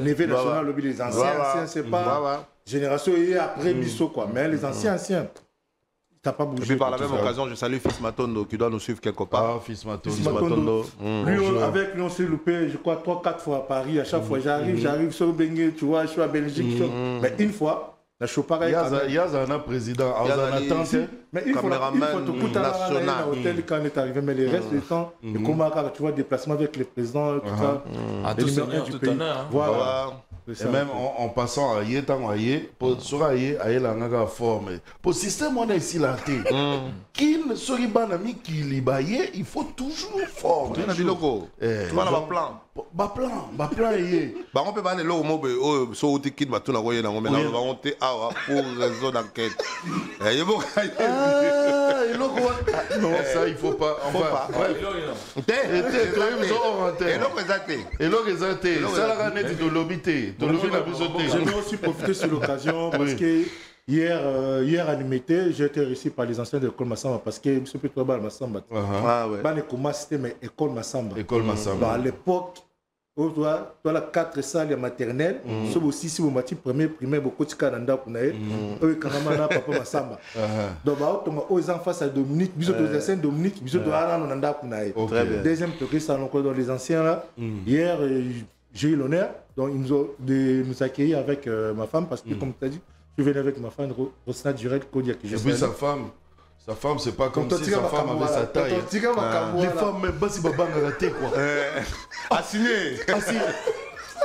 L'éveil national, les anciens, c'est pas génération et après Bissot, quoi. Mais les anciens. Ça n'a pas bougé. Et puis par la même occasion, je salue Fils Matondo qui doit nous suivre quelque part. Ah, Fils Matondo. Avec lui, on s'est loupé, je crois, 3-4 fois à Paris. À chaque fois, j'arrive sur Bengue, tu vois, je suis à Belgique. Mais une fois, la chopara est il y a un président, mais une fois, tu coûtes à l'hôtel quand on est arrivé. Mais les restes du temps, et comment tu vois, déplacement avec les présidents, tout ça. À tout seigneur, tout honneur. Voilà. Et même en passant à Yé, pour sur Aye la naga forme. Pour système on est ici là qu'il serait banami qui libaye, il faut toujours former. Tu as dit loco. Tu vas là plan. Plan yé. Bah on peut pas aller là au mot so uti kid ba tu na voyer na ngombe na ba on te awa pour raison d'enquête. Et bon. Non, ça il faut pas. Enfin, je vais aussi profiter sur l'occasion parce que hier à Limité, j'ai été reçu par les anciens de l'école Massamba parce que je peux pas mal Massamba. C'était mais école Massamba. À l'époque, toi la 4 salles maternelles, sauf aussi si vous m'avez premier primaire beaucoup de cas dans eux quand même papa Massamba. Donc aux enfants à Dominique, bisous aux anciens Dominique, bisous de Aran on anda kunae. Deuxième degré ça encore dans les anciens là. Hier j'ai eu l'honneur de nous accueillir avec ma femme parce que comme tu as dit, je venais avec ma femme Rosna Durel Kodia qui et puis sa femme c'est pas comme si sa femme avait sa taille. Les femmes même pas si babanga raté quoi. Assigné.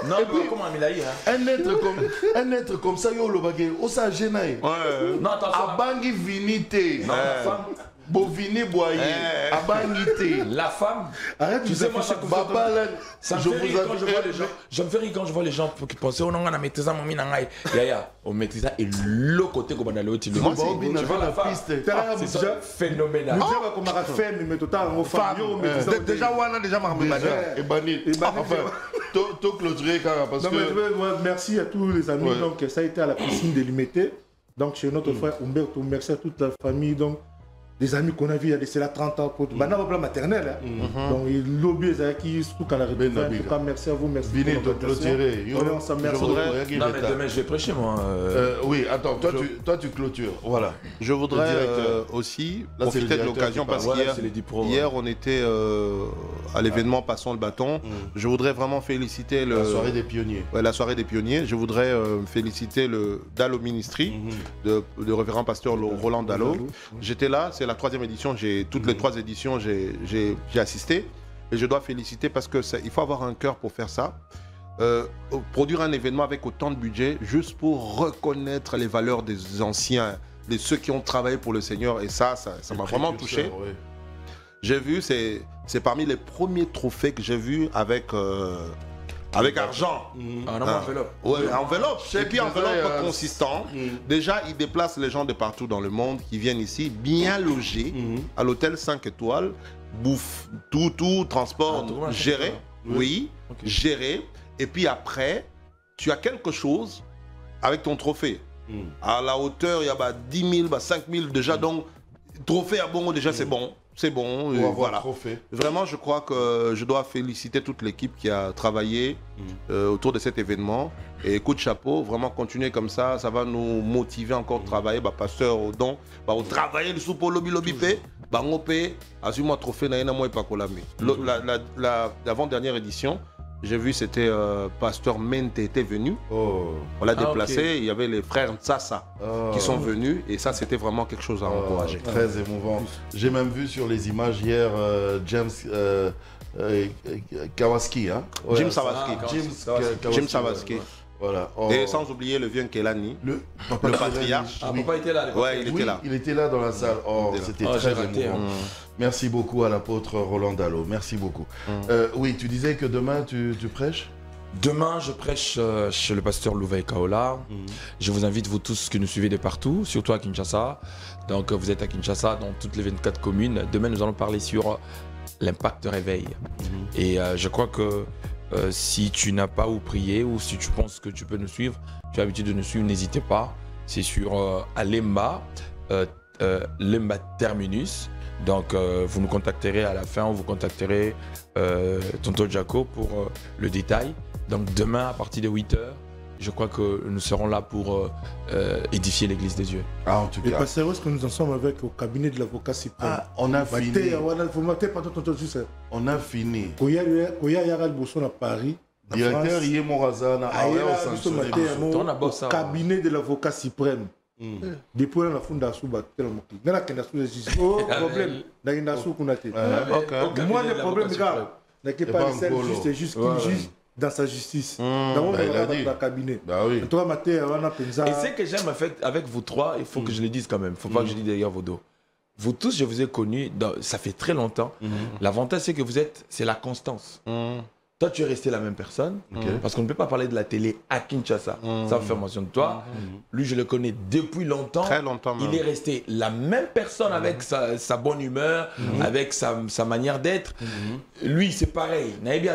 Non, puis, comment Milaï, un être comme ça, yo le bagay, on s'est gêné. Non, attention. Abangi vinité. Non, la femme. Bovini boyer. Abangité. La femme. Arrête, tu sais, moi, ça me fait rire quand je vois les gens qui pensent on a maîtrisé mon minangai. Yaya, on maîtrise et le côté qu'on a le moi, tu vois la piste. C'est phénoménal. Nous avons comme un fait, mais total, on fait. Déjà, on a déjà marqué. Et banni. Enfin, tout clôturé, parce que. Merci à tous les amis. Donc, ça a été à la piscine délimitée. Donc, chez notre frère Umberto, merci à toute la famille. Donc, des amis qu'on a vus il y a de 30 ans. Maintenant, on va plan maternel. Donc, il lobby qui sont quand la république. En tout cas, merci à vous. Merci pour votre clôturer. Non, mais demain, je vais prêcher, moi. Oui, attends, toi, tu clôtures. Voilà. Je voudrais aussi profiter de l'occasion parce qu'hier, on était à l'événement Passons le bâton. Je voudrais vraiment féliciter la soirée des pionniers. La soirée des pionniers. Je voudrais féliciter le Dallo Ministry de révérend pasteur Roland Dallo. J'étais là. C'est la 3e édition, toutes les 3 éditions, j'ai assisté. Et je dois féliciter parce qu'il faut avoir un cœur pour faire ça. Produire un événement avec autant de budget, juste pour reconnaître les valeurs des anciens, de ceux qui ont travaillé pour le Seigneur. Et ça m'a vraiment touché. Ouais. J'ai vu, c'est parmi les premiers trophées que j'ai vus avec argent. En enveloppe. Oui, enveloppe. Et puis enveloppe consistant. Déjà, ils déplacent les gens de partout dans le monde qui viennent ici, bien logés, à l'hôtel 5 étoiles, bouffe, tout, transport géré. Oui, géré. Et puis après, tu as quelque chose avec ton trophée. À la hauteur, il y a 10 000, 5 000 déjà. Donc, trophée à bon, déjà, c'est bon. C'est bon, voilà. Vraiment, je crois que je dois féliciter toute l'équipe qui a travaillé autour de cet événement. Et coup de chapeau, vraiment continuer comme ça, ça va nous motiver encore de travailler. Pasteur au don, au travailler le soupe au lobby P, on peut assumer trophée na moi pas colamé. L'avant-dernière édition, j'ai vu c'était pasteur Mente était venu. On l'a déplacé, il y avait les frères Ntsassa qui sont venus et ça c'était vraiment quelque chose à encourager. Très émouvant. J'ai même vu sur les images hier James Kawaski. Jim Sawaski. Voilà. Et sans oublier le vieux Nkelani, le patriarche. Papa était là. Ouais, il était là. Il était là dans la salle. C'était très émouvant. Merci beaucoup à l'apôtre Roland Dallo. Merci beaucoup. Oui, tu disais que demain tu prêches? Demain, je prêche chez le pasteur Louvain Kaola. Je vous invite, vous tous qui nous suivez de partout, surtout à Kinshasa. Donc, vous êtes à Kinshasa, dans toutes les 24 communes. Demain, nous allons parler sur l'impact de réveil. Et je crois que si tu n'as pas où prier ou si tu penses que tu peux nous suivre, tu as l'habitude de nous suivre, n'hésitez pas. C'est sur Alemba, Lemba Terminus. Donc, vous nous contacterez à la fin, vous contacterez Tonton Jaco pour le détail. Donc, demain, à partir de 8h, je crois que nous serons là pour édifier l'église des dieux. En tout cas. Et parce que nous en sommes avec au cabinet de l'avocat suprême. On a fini. On a fini. À Paris. Directeur Yemorazana. Au cabinet de l'avocat suprême. Depuis la fondation, il y a problème. Moi, le problème, n'est pas juste juste dans sa justice. Dans le cabinet. Et ce que j'aime avec vous trois, il faut que je le dise quand même. Il ne faut pas que je le dise derrière vos dos. Vous tous, je vous ai connus, ça fait très longtemps. L'avantage, c'est que c'est la constance. Toi, tu es resté la même personne, parce qu'on ne peut pas parler de la télé à Kinshasa. Ça va faire mention de toi. Lui, je le connais depuis longtemps. Très longtemps. Il est resté la même personne avec sa bonne humeur, avec sa manière d'être. Lui, c'est pareil. Mais il est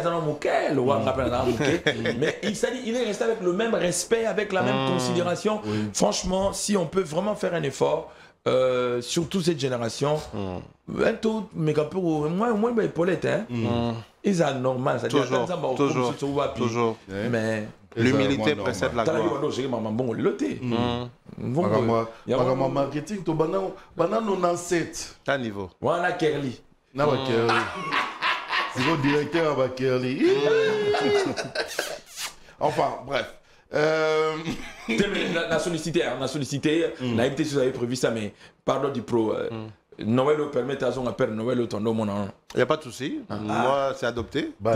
resté avec le même respect, avec la même considération. Franchement, si on peut vraiment faire un effort, surtout cette génération, moi, épaulette, ils sont normaux, toujours. Mais l'humilité précède la gloire. Marketing, tu as 97. À niveau. Voilà Kerly. C'est le directeur à Kerly. Enfin, bref. On a sollicité, on a évité si vous avez prévu ça, mais pardon du pro. Noël permet à son père Noël ton nom. Il n'y a pas de souci. Moi, c'est adopté. C'est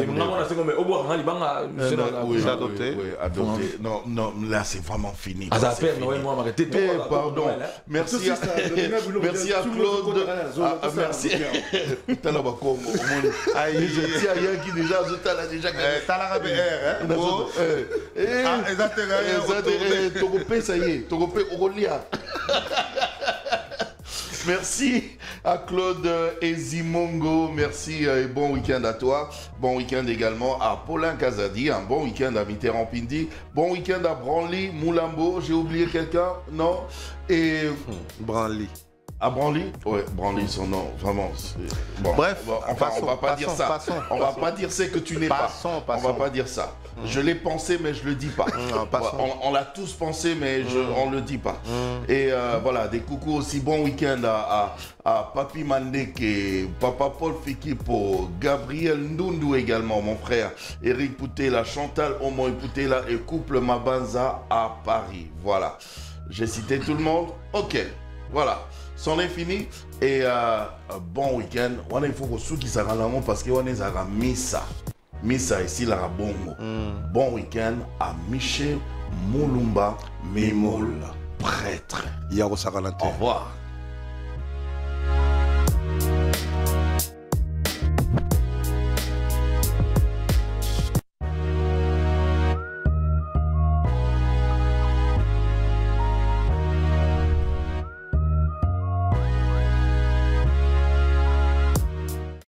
adopté. Non, là, c'est vraiment fini. Ah, ça père Noël, moi, arrêtez tout. Pardon. Merci à Claude. Merci. Merci à Claude Ezimongo, merci et bon week-end à toi. Bon week-end également à Paulin Kazadi, un bon week-end à Mitterrand Pindi, bon week-end à Branly, Moulambo, j'ai oublié quelqu'un? Non? Et Branly. À Branly? Ouais, Branly, son nom, vraiment. Bon. Bref, enfin, on va pas dire ça. On va pas dire c'est que tu n'es pas. On va pas dire ça. Je l'ai pensé, mais je le dis pas. On l'a tous pensé, mais on le dit pas. Et voilà, des coucous aussi. Bon week-end à Papi Mandeke, Papa Paul Fikipo, Gabriel Ndundu également, mon frère. Eric Poutela, Chantal Omoy Poutela et couple Mabanza à Paris. Voilà. J'ai cité tout le monde. Ok. Voilà. C'en est fini. Et bon week-end. Il faut que ceux qui s'en rendent parce qu'on est à Missa. Missa ici, la Bongo. Bon week-end à Michel Moulumba Mimoul, prêtre. Au revoir.